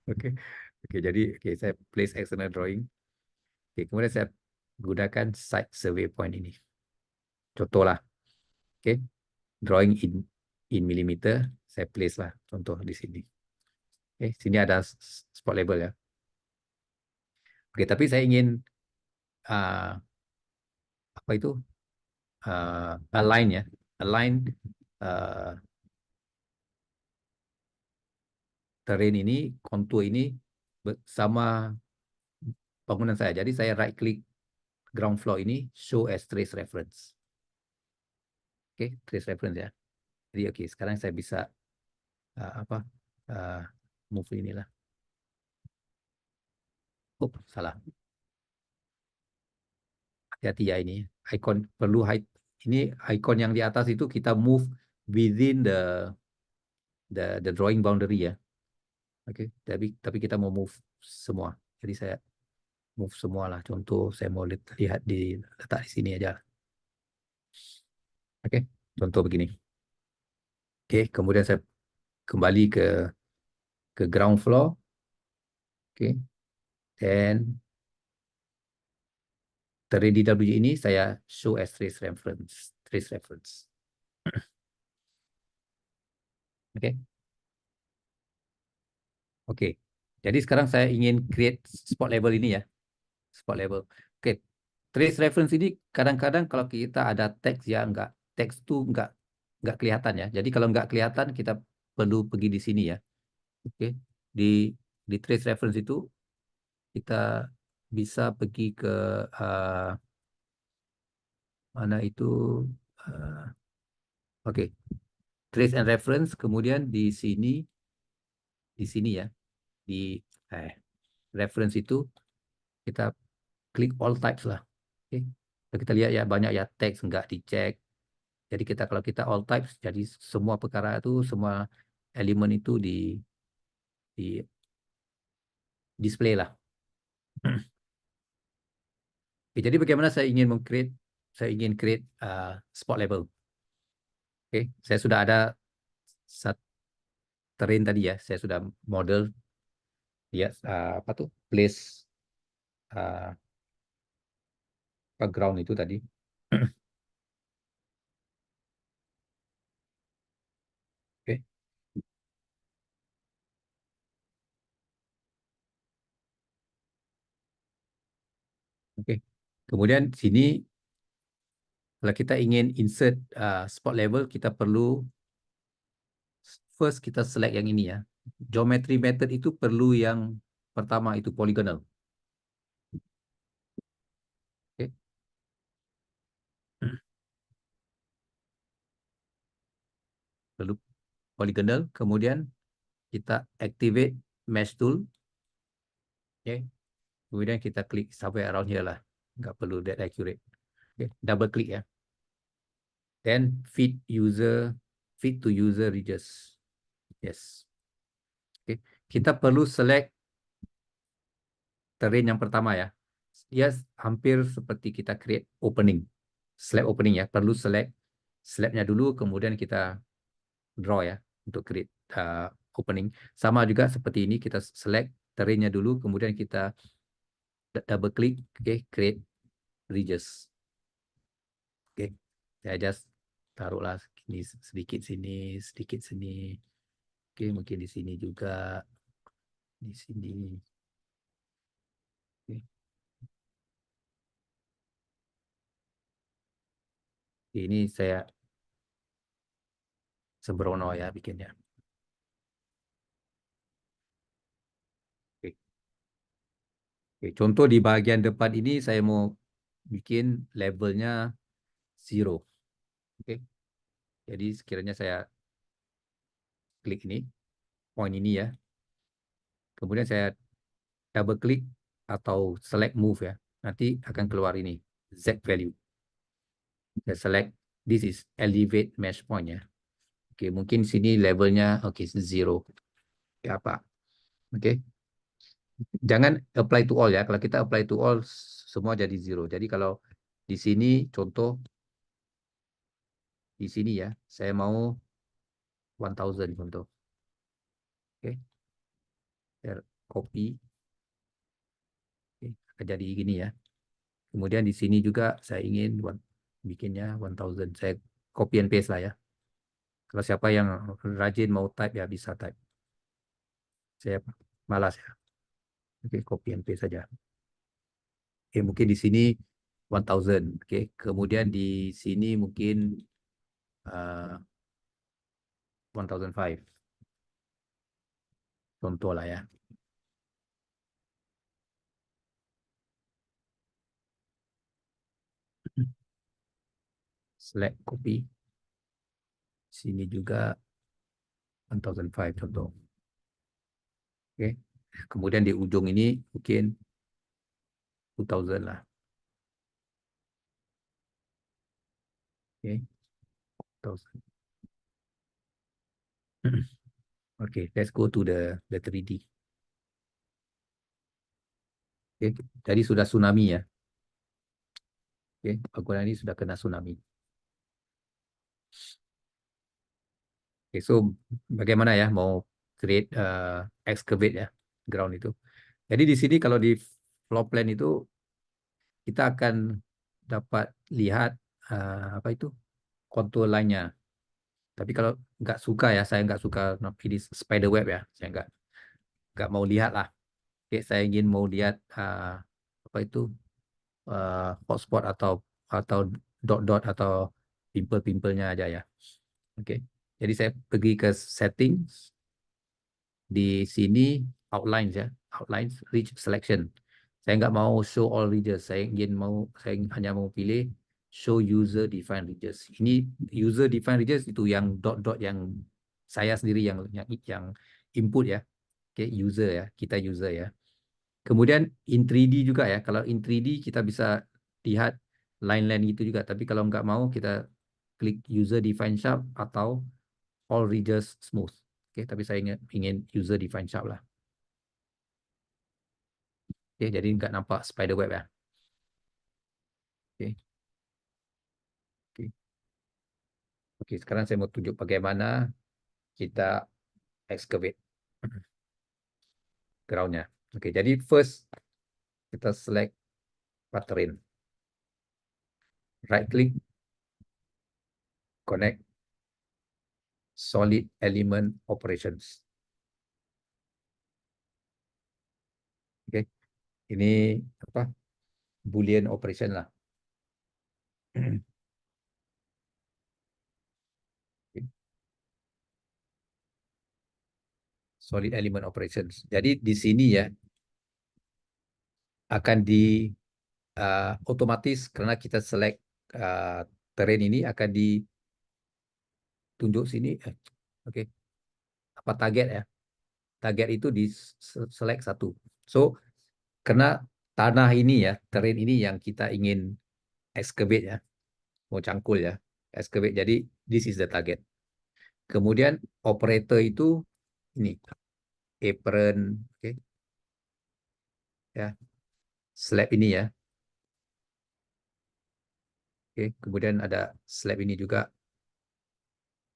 Oke, oke, jadi saya place external drawing. Oke, kemudian saya gunakan site survey point ini. Contoh lah, oke, drawing in millimeter, saya place lah contoh di sini. Oke, sini ada spot label ya. Oke, tapi saya ingin uh, apa itu align ya, align uh, terrain ini, kontur ini sama bangunan saya. Jadi saya right click ground floor ini, show as trace reference. Oke, trace reference ya. Jadi oke, sekarang saya bisa apa move inilah. Oh, salah. Hati-hati ya ini. Icon perlu hide. Ini icon yang di atas itu kita move within the drawing boundary ya. Oke, tapi kita mau move semua. Jadi saya move semua lah. Contoh saya mau lihat letak di sini aja. Oke, contoh begini. Oke, kemudian saya kembali ke ground floor. Oke, dan terjadi DWG ini saya show as trace reference. Trace reference. Oke. Oke. Jadi sekarang saya ingin create spot label ini ya. Spot label. Oke. Trace reference ini kadang-kadang kalau kita ada teks ya teks tuh nggak kelihatan ya. Jadi kalau nggak kelihatan kita perlu pergi di sini ya. Oke. Di trace reference itu kita bisa pergi ke mana itu oke. Trace and reference, kemudian di sini ya, di reference itu kita klik all types lah. Oke. Kita lihat ya banyak ya teks nggak dicek. Jadi kalau kita all types, jadi semua perkara itu, semua elemen itu di display lah. Okay, jadi bagaimana saya ingin create spot level. Okay, saya sudah ada terrain tadi ya, saya sudah model dia apa tuh place background itu tadi. Oke. Oke. Kemudian sini kalau kita ingin insert spot level, kita perlu first kita select yang ini ya. Geometry method itu perlu yang pertama itu polygonal. Oke. Perlu polygonal, kemudian kita activate mesh tool. Oke. Kemudian kita klik sampai around here lah. Nggak perlu that accurate. Oke. Double klik ya. Then fit to user regions. Yes. Oke. Kita perlu select terrain yang pertama ya. Dia hampir seperti kita create opening. Slab opening ya. Perlu select slabnya dulu, kemudian kita draw ya untuk create opening. Sama juga seperti ini, kita select terrainnya dulu, kemudian kita double klik, create ridges. Saya just taruhlah ini sedikit sini, sedikit sini. Mungkin di sini juga, di sini. Ini saya sembrono ya bikinnya. Contoh di bagian depan ini saya mau bikin levelnya 0. Jadi sekiranya saya klik ini, point ini ya. Kemudian saya double klik atau select move ya. Nanti akan keluar ini, Z value. Saya select, this is elevate mesh point ya. Mungkin sini levelnya 0. Apa? Jangan apply to all ya. Kalau kita apply to all, semua jadi 0. Jadi kalau di sini contoh, di sini ya, saya mau 1000 contoh. Saya copy. Akan jadi gini ya. Kemudian di sini juga saya ingin bikinnya 1000. Saya copy and paste lah ya. Kalau siapa yang rajin mau type ya bisa type. Saya malas ya. Copy and paste saja. Mungkin di sini 1000. Kemudian di sini mungkin 1005. Contoh lah ya. Select copy. Sini juga 1005 contoh. Kemudian di ujung ini mungkin 2000 lah. Okay. 1000. Okay, let's go to the 3D. Jadi sudah tsunami ya. Bangunan ini sudah kena tsunami. So bagaimana ya mau create excavate ya ground itu. Jadi di sini kalau di floor plan itu kita akan dapat lihat apa itu kontur lainnya. Tapi kalau nggak suka ya, saya nggak suka pilih spider web ya, saya nggak mau lihat lah. Saya ingin mau lihat apa itu hotspot atau dot-dot atau pimple-pimpelnya aja ya. Jadi saya pergi ke settings, di sini outlines ya, outlines ridge selection. Saya nggak mau show all ridges, saya hanya mau pilih show user defined ridges. Ini user defined ridges itu yang dot-dot yang saya sendiri yang input ya. User ya, kita user ya. Kemudian in 3D juga ya. Kalau in 3D kita bisa lihat line-line gitu juga. Tapi kalau nggak mau kita klik user define sharp atau all ridges smooth. Tapi saya ingin user define sharp lah. Jadi nggak nampak spider web ya. Oke, oke, oke. Sekarang saya mau tunjuk bagaimana kita excavate groundnya. Oke, jadi first kita select terrain, right click, connect solid element operations. Oke, ini apa? Boolean operation lah. Solid element operations. Jadi di sini ya akan di otomatis karena kita select terrain ini akan ditunjuk sini. Oke, apa target ya? Target itu di select satu. So karena tanah ini ya, terrain ini yang kita ingin excavate ya, mau cangkul ya, excavate. Jadi this is the target. Kemudian operator itu ini apron, oke, ya, slab ini ya, oke. Kemudian ada slab ini juga,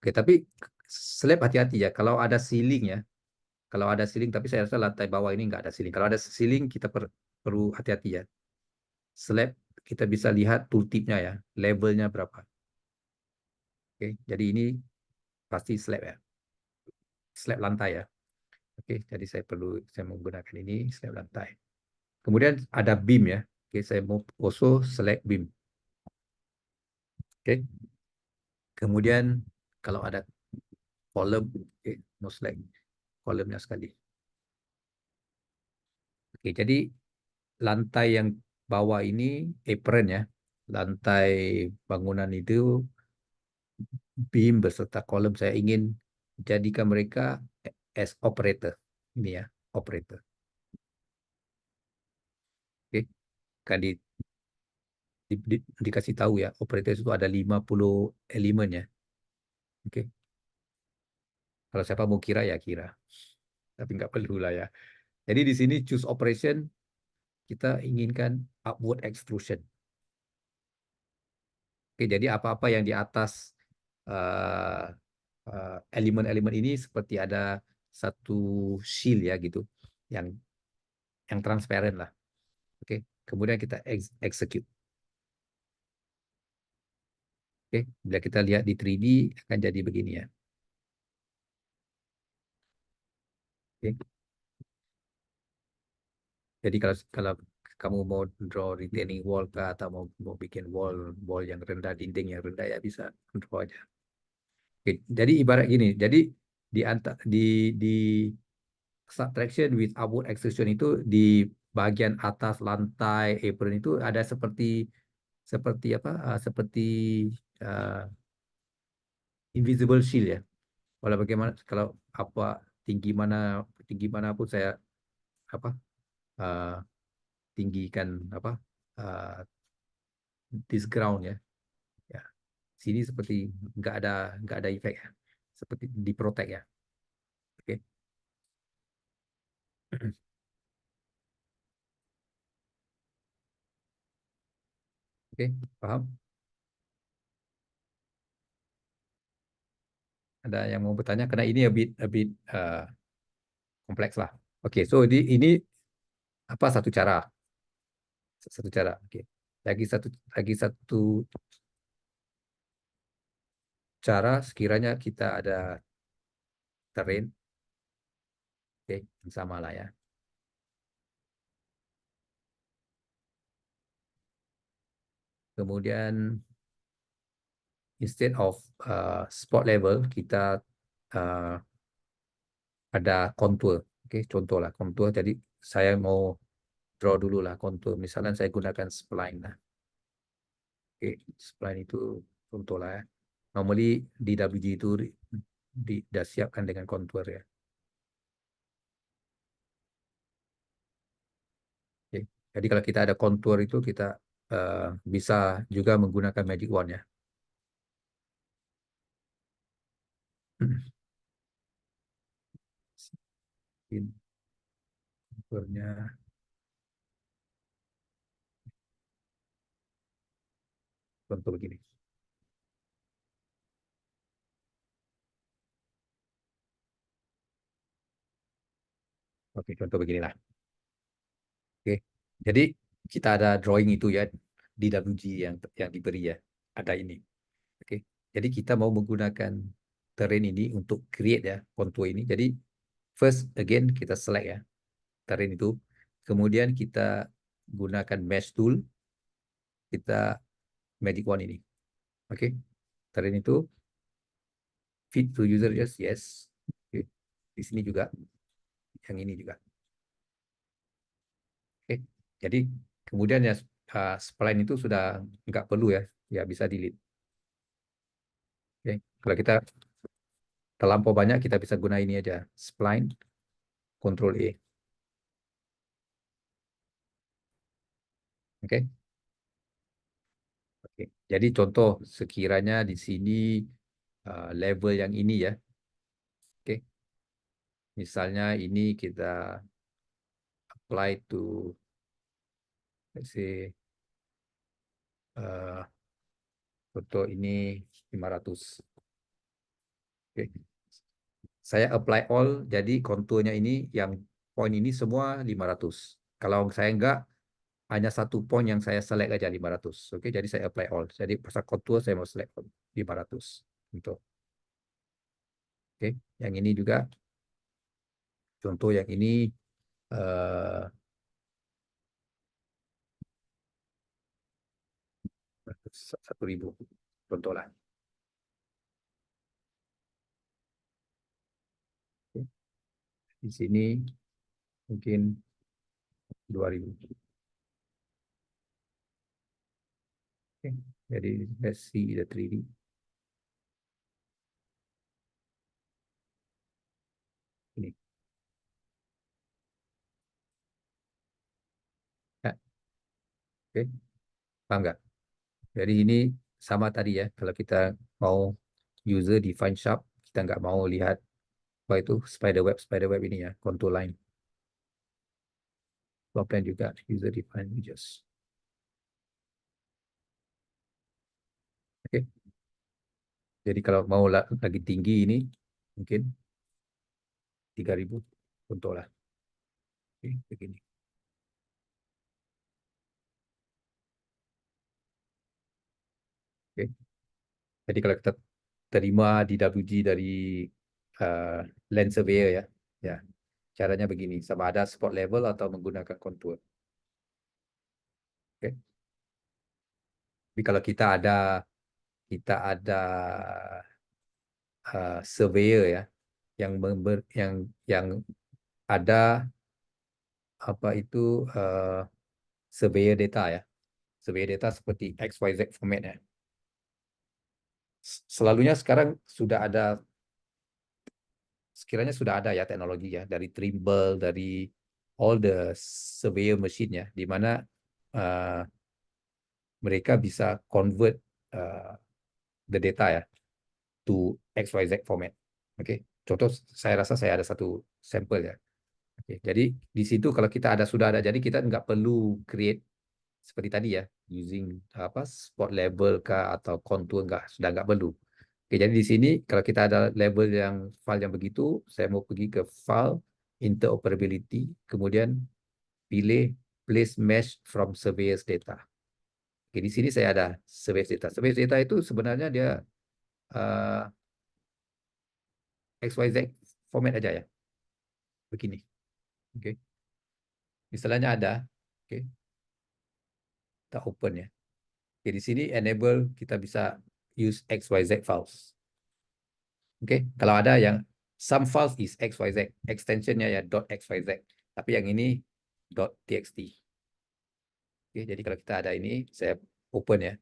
oke. Tapi slab hati-hati ya, kalau ada ceiling ya, kalau ada ceiling, tapi saya rasa lantai bawah ini nggak ada ceiling. Kalau ada ceiling kita perlu hati-hati ya. Slab kita bisa lihat tooltipnya ya, levelnya berapa. Oke, jadi ini pasti slab ya, slab lantai ya. Oke, jadi saya menggunakan ini slab lantai. Kemudian ada beam ya. Oke, saya mau also select beam. Oke. Kemudian kalau ada column, oke, no select kolomnya sekali. Oke, jadi lantai yang bawah ini apron ya. Lantai bangunan itu beam beserta kolom saya ingin jadikan mereka as operator. Ini ya, operator. Oke, kan dikasih tahu ya, operator itu ada 50 elemen ya. Oke, kalau siapa mau kira ya kira, tapi nggak perlu lah ya. Jadi di sini choose operation kita inginkan upward extrusion. Oke, jadi apa-apa yang di atas eh, elemen-elemen ini seperti ada satu shield ya gitu, yang transparent lah. Oke, kemudian kita execute. Oke, bila kita lihat di 3D akan jadi begini ya. Oke, jadi kalau kamu mau draw retaining wall atau mau bikin wall yang rendah, dinding yang rendah ya bisa draw aja. Oke, jadi ibarat gini, jadi di subtraction with upward extrusion itu di bagian atas lantai apron itu ada seperti seperti apa? Seperti uh, invisible shield ya. Walau bagaimana kalau apa tinggi mana pun saya apa uh, tinggikan apa uh, this ground ya. Ya, sini seperti nggak ada efek ya. Seperti diprotek ya. Oke. Oke, paham? Ada yang mau bertanya karena ini a bit kompleks lah. Oke, so ini apa satu cara. Oke, lagi satu cara sekiranya kita ada terrain, oke, sama lah ya. Kemudian instead of spot level kita uh, ada contour, oke, contoh lah contour. Jadi saya mau draw dulu lah contour. Misalnya saya gunakan spline lah, oke, spline itu contoh lah ya. Normally DWG itu disiapkan dengan contour ya. Oke. Jadi kalau kita ada contour itu kita bisa juga menggunakan magic wand ya. Contournya Contoh begini. Oke, contoh beginilah. Oke, jadi kita ada drawing itu ya, DWG yang diberi ya, ada ini. Oke, jadi kita mau menggunakan terrain ini untuk create ya kontur ini. Jadi first again kita select ya terrain itu, kemudian kita gunakan mesh tool, kita magic wand ini. Oke, terrain itu fit to user just yes. Oke, di sini juga, yang ini juga. Oke, jadi kemudian ya spline itu sudah nggak perlu ya, ya bisa delete. Oke, kalau kita terlampau banyak kita bisa guna ini aja, spline, Ctrl E. Oke. Oke. Jadi contoh sekiranya di sini level yang ini ya. Oke. Misalnya ini kita apply to, let's say contoh ini 500. Oke. Saya apply all, jadi konturnya ini yang point ini semua 500. Kalau saya enggak, hanya satu point yang saya select aja 500. Oke, jadi saya apply all. Jadi pasal kontur saya mau select 500. Untuk oke, yang ini juga contoh yang ini 1.000 contoh lah. Oke. Di sini mungkin 2.000. Oke. Jadi let's see the 3D. Ini. Ya. Oke. Paham nggak? Jadi ini sama tadi ya. Kalau kita mau user define sharp, kita nggak mau lihat apa itu spider web ini ya, contour line. Floor plan juga user define images. Oke. Jadi kalau mau lagi tinggi ini mungkin 3.000 contoh lah. Oke, begini. Oke. Jadi kalau kita terima DWG dari land surveyor ya, ya caranya begini, sama ada spot level atau menggunakan kontur. Oke. Tapi kalau kita ada surveyor ya, yang ada apa itu surveyor data ya, surveyor data seperti XYZ format ya. Selalunya sekarang sekiranya sudah ada ya teknologi ya, dari Trimble, dari all the surveyor machine ya, di mana mereka bisa convert the data ya to XYZ format. Oke, contoh saya rasa saya ada satu sampel ya. Oke, jadi di situ kalau kita sudah ada, jadi kita nggak perlu create seperti tadi ya, using apa spot level kah atau contour sudah nggak perlu. Oke, jadi di sini kalau kita ada label file yang begitu, saya mau pergi ke file interoperability, kemudian pilih place mesh from surveyors data. Oke, di sini saya ada surveyors data. Surveyors data itu sebenarnya dia XYZ format aja ya. Begini. Oke. Misalnya ada, oke. Kita open ya. Oke, di sini enable kita bisa use XYZ files. Oke, kalau ada yang some files is XYZ, extensionnya ya .xyz, tapi yang ini .txt. Oke, jadi kalau kita ada ini, saya open ya.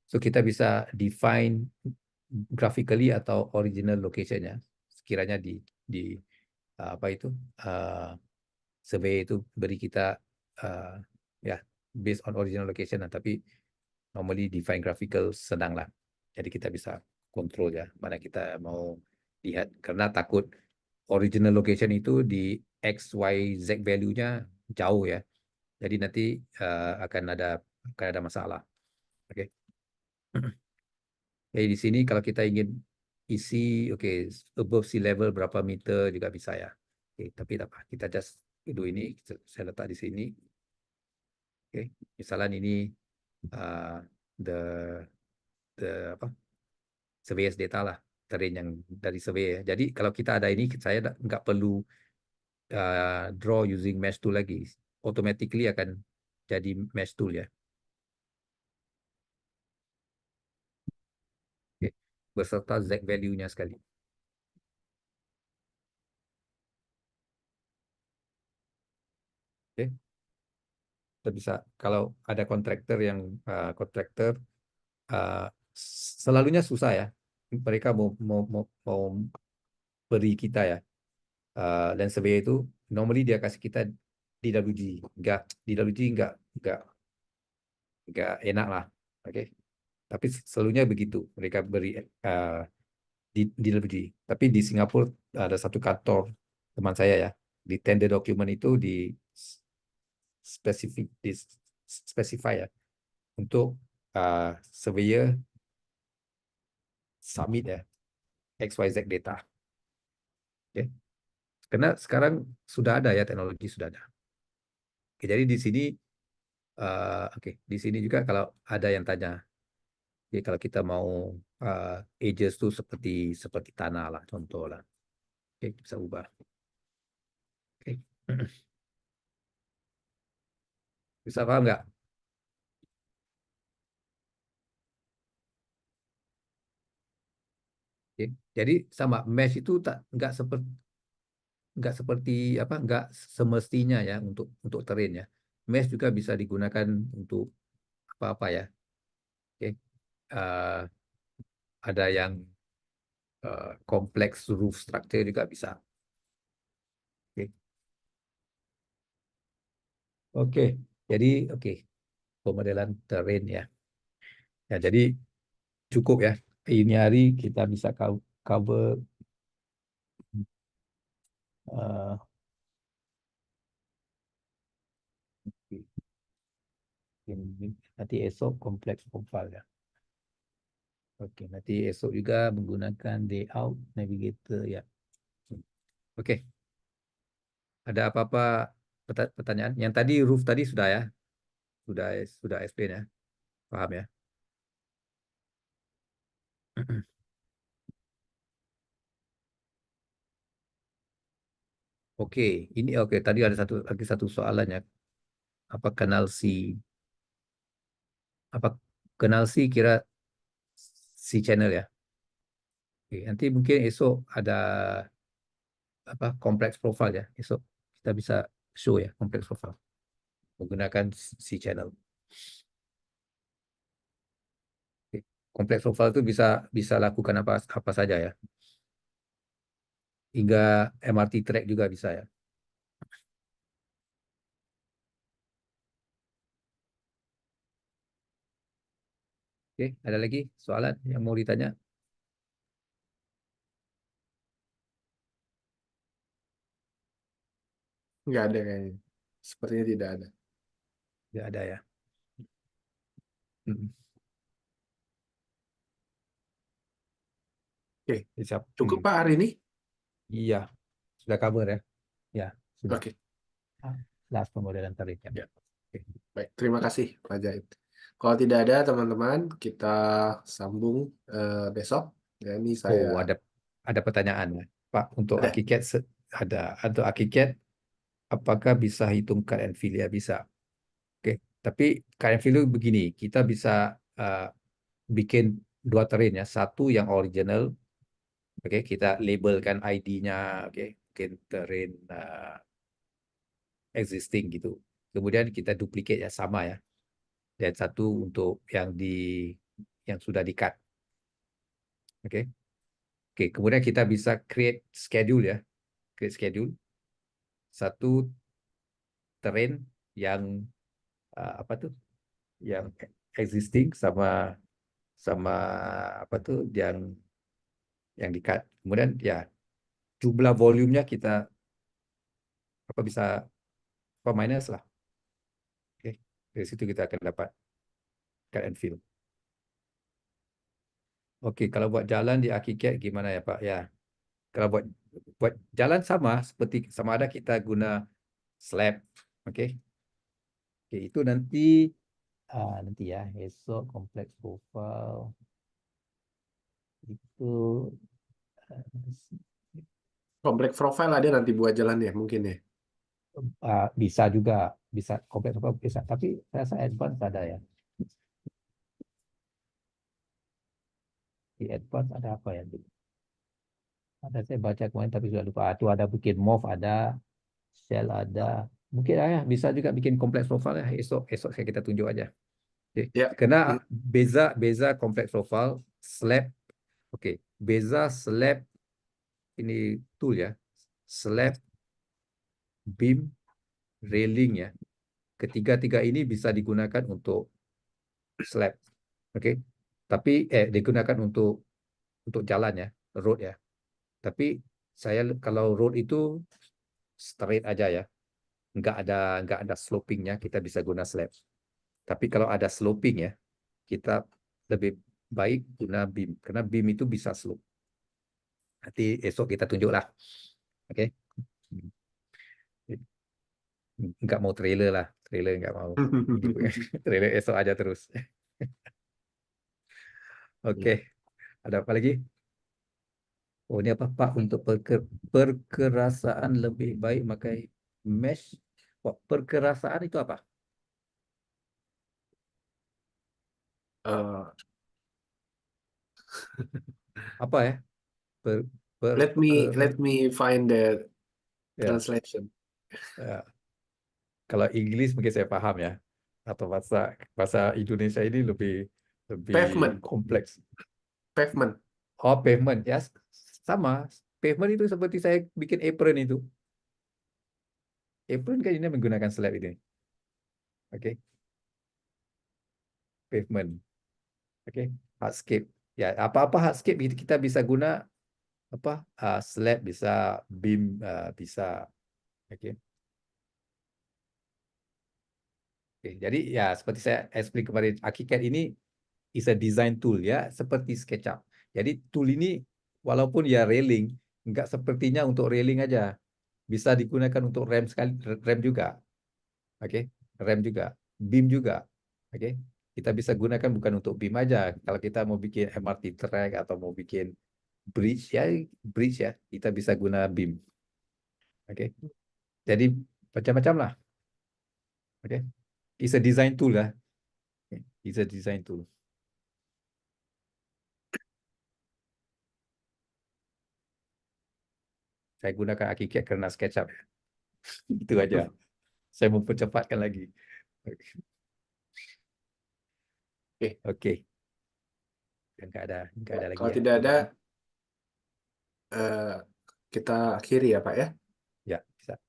So kita bisa define graphically atau original location-nya. Sekiranya di apa itu survey itu beri kita ya based on original location, tapi normally define graphical senang lah. Jadi kita bisa kontrol ya mana kita mau lihat, karena takut original location itu di XYZ value-nya jauh ya. Jadi nanti akan ada masalah. Oke. Jadi di sini kalau kita ingin isi, oke, above sea level berapa meter juga bisa ya. Oke, tapi tak apa, kita just do ini, saya letak di sini. Oke, misalnya ini uh, the the apa surveyors data lah, terrain yang dari survey ya. Jadi kalau kita ada ini, saya nggak perlu draw using mesh tool lagi, automatically akan jadi mesh tool ya. Oke, beserta Z value-nya sekali. Oke, kita bisa kalau ada kontraktor yang kontraktor selalunya susah ya. Mereka mau beri kita ya. Dan survey itu normally dia kasih kita DWG, enggak DWG enggak enak lah. Oke. Tapi selalunya begitu. Mereka beri DWG. Tapi di Singapura ada satu kantor teman saya ya. Di tender document itu di spesifik di specify ya untuk surveyor submit ya XYZ data. Oke. Karena sekarang sudah ada ya, teknologi sudah ada. Oke, jadi di sini oke, di sini juga kalau ada yang tanya, jadi kalau kita mau ages tuh seperti seperti tanah lah, contoh lah. Oke, bisa ubah. Oke. Bisa paham nggak? Oke. Jadi sama mesh itu tak nggak seperti apa, nggak semestinya ya untuk terrain ya. Mesh juga bisa digunakan untuk apa-apa ya. Oke. Eh, ada yang kompleks roof structure juga bisa. Oke. Oke. Jadi oke, pemodelan terrain ya. Ya, jadi cukup ya. Ini hari kita bisa cover uh, nanti esok kompleks profile ya. Oke, nanti esok juga menggunakan layout navigator ya. Oke, ada apa-apa pertanyaan? Yang tadi roof tadi sudah ya, sudah explain ya, paham ya? Oke, ini oke. Tadi ada satu soalan ya. Apa kenal si apa kenal si kira si channel ya? Oke, nanti mungkin esok ada apa kompleks profile ya. Esok kita bisa show ya kompleks profile menggunakan si channel. Oke. Kompleks profile itu bisa bisa lakukan apa apa saja ya. Hingga MRT track juga bisa ya. Oke, ada lagi soalan yang mau ditanya? Nggak ada kayaknya. Sepertinya tidak ada. Tidak ada ya. Mm. Oke, Siap. cukup Pak hari ini? Iya, sudah cover ya. Ya, sudah. Oke, Ah, last pemodelan tarif ya. ya. Oke. Baik, terima kasih Pak Jahit. Kalau tidak ada teman-teman, kita sambung besok. Ya, ini saya Oh, ada pertanyaan ya. Pak, untuk ada. ArchiCAD ada. Untuk ArchiCAD, apakah bisa hitung cut and fill ya? Bisa. Oke. Tapi cut and fill itu begini, kita bisa uh, bikin dua terrain ya. Satu yang original, oke, kita labelkan ID-nya, oke, mungkin terrain existing gitu. Kemudian kita duplicate ya sama ya. Dan satu untuk yang sudah di-cut. Oke. Oke, kemudian kita bisa create schedule ya. Create schedule. Satu terrain yang apa tuh? Yang existing sama sama apa tuh yang di-cut. Kemudian ya jumlah volumenya kita apa bisa apa minus lah. Oke. Dari situ kita akan dapat cut and fill. Oke, kalau buat jalan di ArchiCAD gimana ya Pak? Ya, kalau buat jalan sama ada kita guna slab, oke? Oke, itu nanti ya esok kompleks profile itu Kompleks profile ada nanti buat jalan ya mungkin ya. bisa juga bisa kompleks profile bisa, tapi saya rasa advance ada ya. Di advance ada apa ya? Ada saya baca kemarin tapi sudah lupa. Itu ada bikin move ada, shell ada. Mungkin ya bisa juga bikin kompleks profile ya. Esok saya kita tunjuk aja. Oke. Ya. Karena beza kompleks profile slab. Oke, beza slab ini tool ya. Slab, beam, railing ya. Ketiga-tiga ini bisa digunakan untuk slab. Oke. Tapi digunakan untuk jalan ya, road ya. Tapi saya kalau road itu straight aja ya. Nggak ada slopingnya, kita bisa guna slab. Tapi kalau ada sloping ya, kita lebih baik guna beam karena beam itu bisa slope. Nanti esok kita tunjuklah. Oke. Nggak mau trailer lah, trailer nggak mau. Trailer esok aja terus. Oke, ada apa lagi? Oh, ini apa Pak? Untuk perkerasaan lebih baik pakai mesh. Oh, perkerasaan itu apa? Eh, Apa ya? Per, let me find the ya, translation. ya. Kalau Inggris mungkin saya paham ya. Atau bahasa bahasa Indonesia ini lebih lebih Pavement, kompleks. pavement. Oh, pavement ya, sama. Pavement itu seperti saya bikin apron itu. Apron kan ini menggunakan slab ini. Oke, pavement. Oke, hardscape. Ya, apa-apa hardscape kita bisa guna apa? Slab bisa, beam bisa. Oke. Oke, jadi ya seperti saya explain kemarin, ArchiCAD ini is a design tool ya, seperti SketchUp. Jadi tool ini walaupun ya railing, nggak sepertinya untuk railing aja, bisa digunakan untuk rem sekali, rem juga, oke, rem juga, beam juga, oke. Kita bisa gunakan bukan untuk beam aja. Kalau kita mau bikin MRT track atau mau bikin bridge ya, kita bisa guna beam, oke. Jadi macam-macam lah, oke. It's a design tool lah, it's a design tool. Saya gunakan ArchiCAD karena SketchUp. Itu aja. Saya mau percepatkan lagi. Oke, Oke. Nggak ada lagi kalau ya. tidak ada kita akhiri ya Pak ya. Ya, bisa.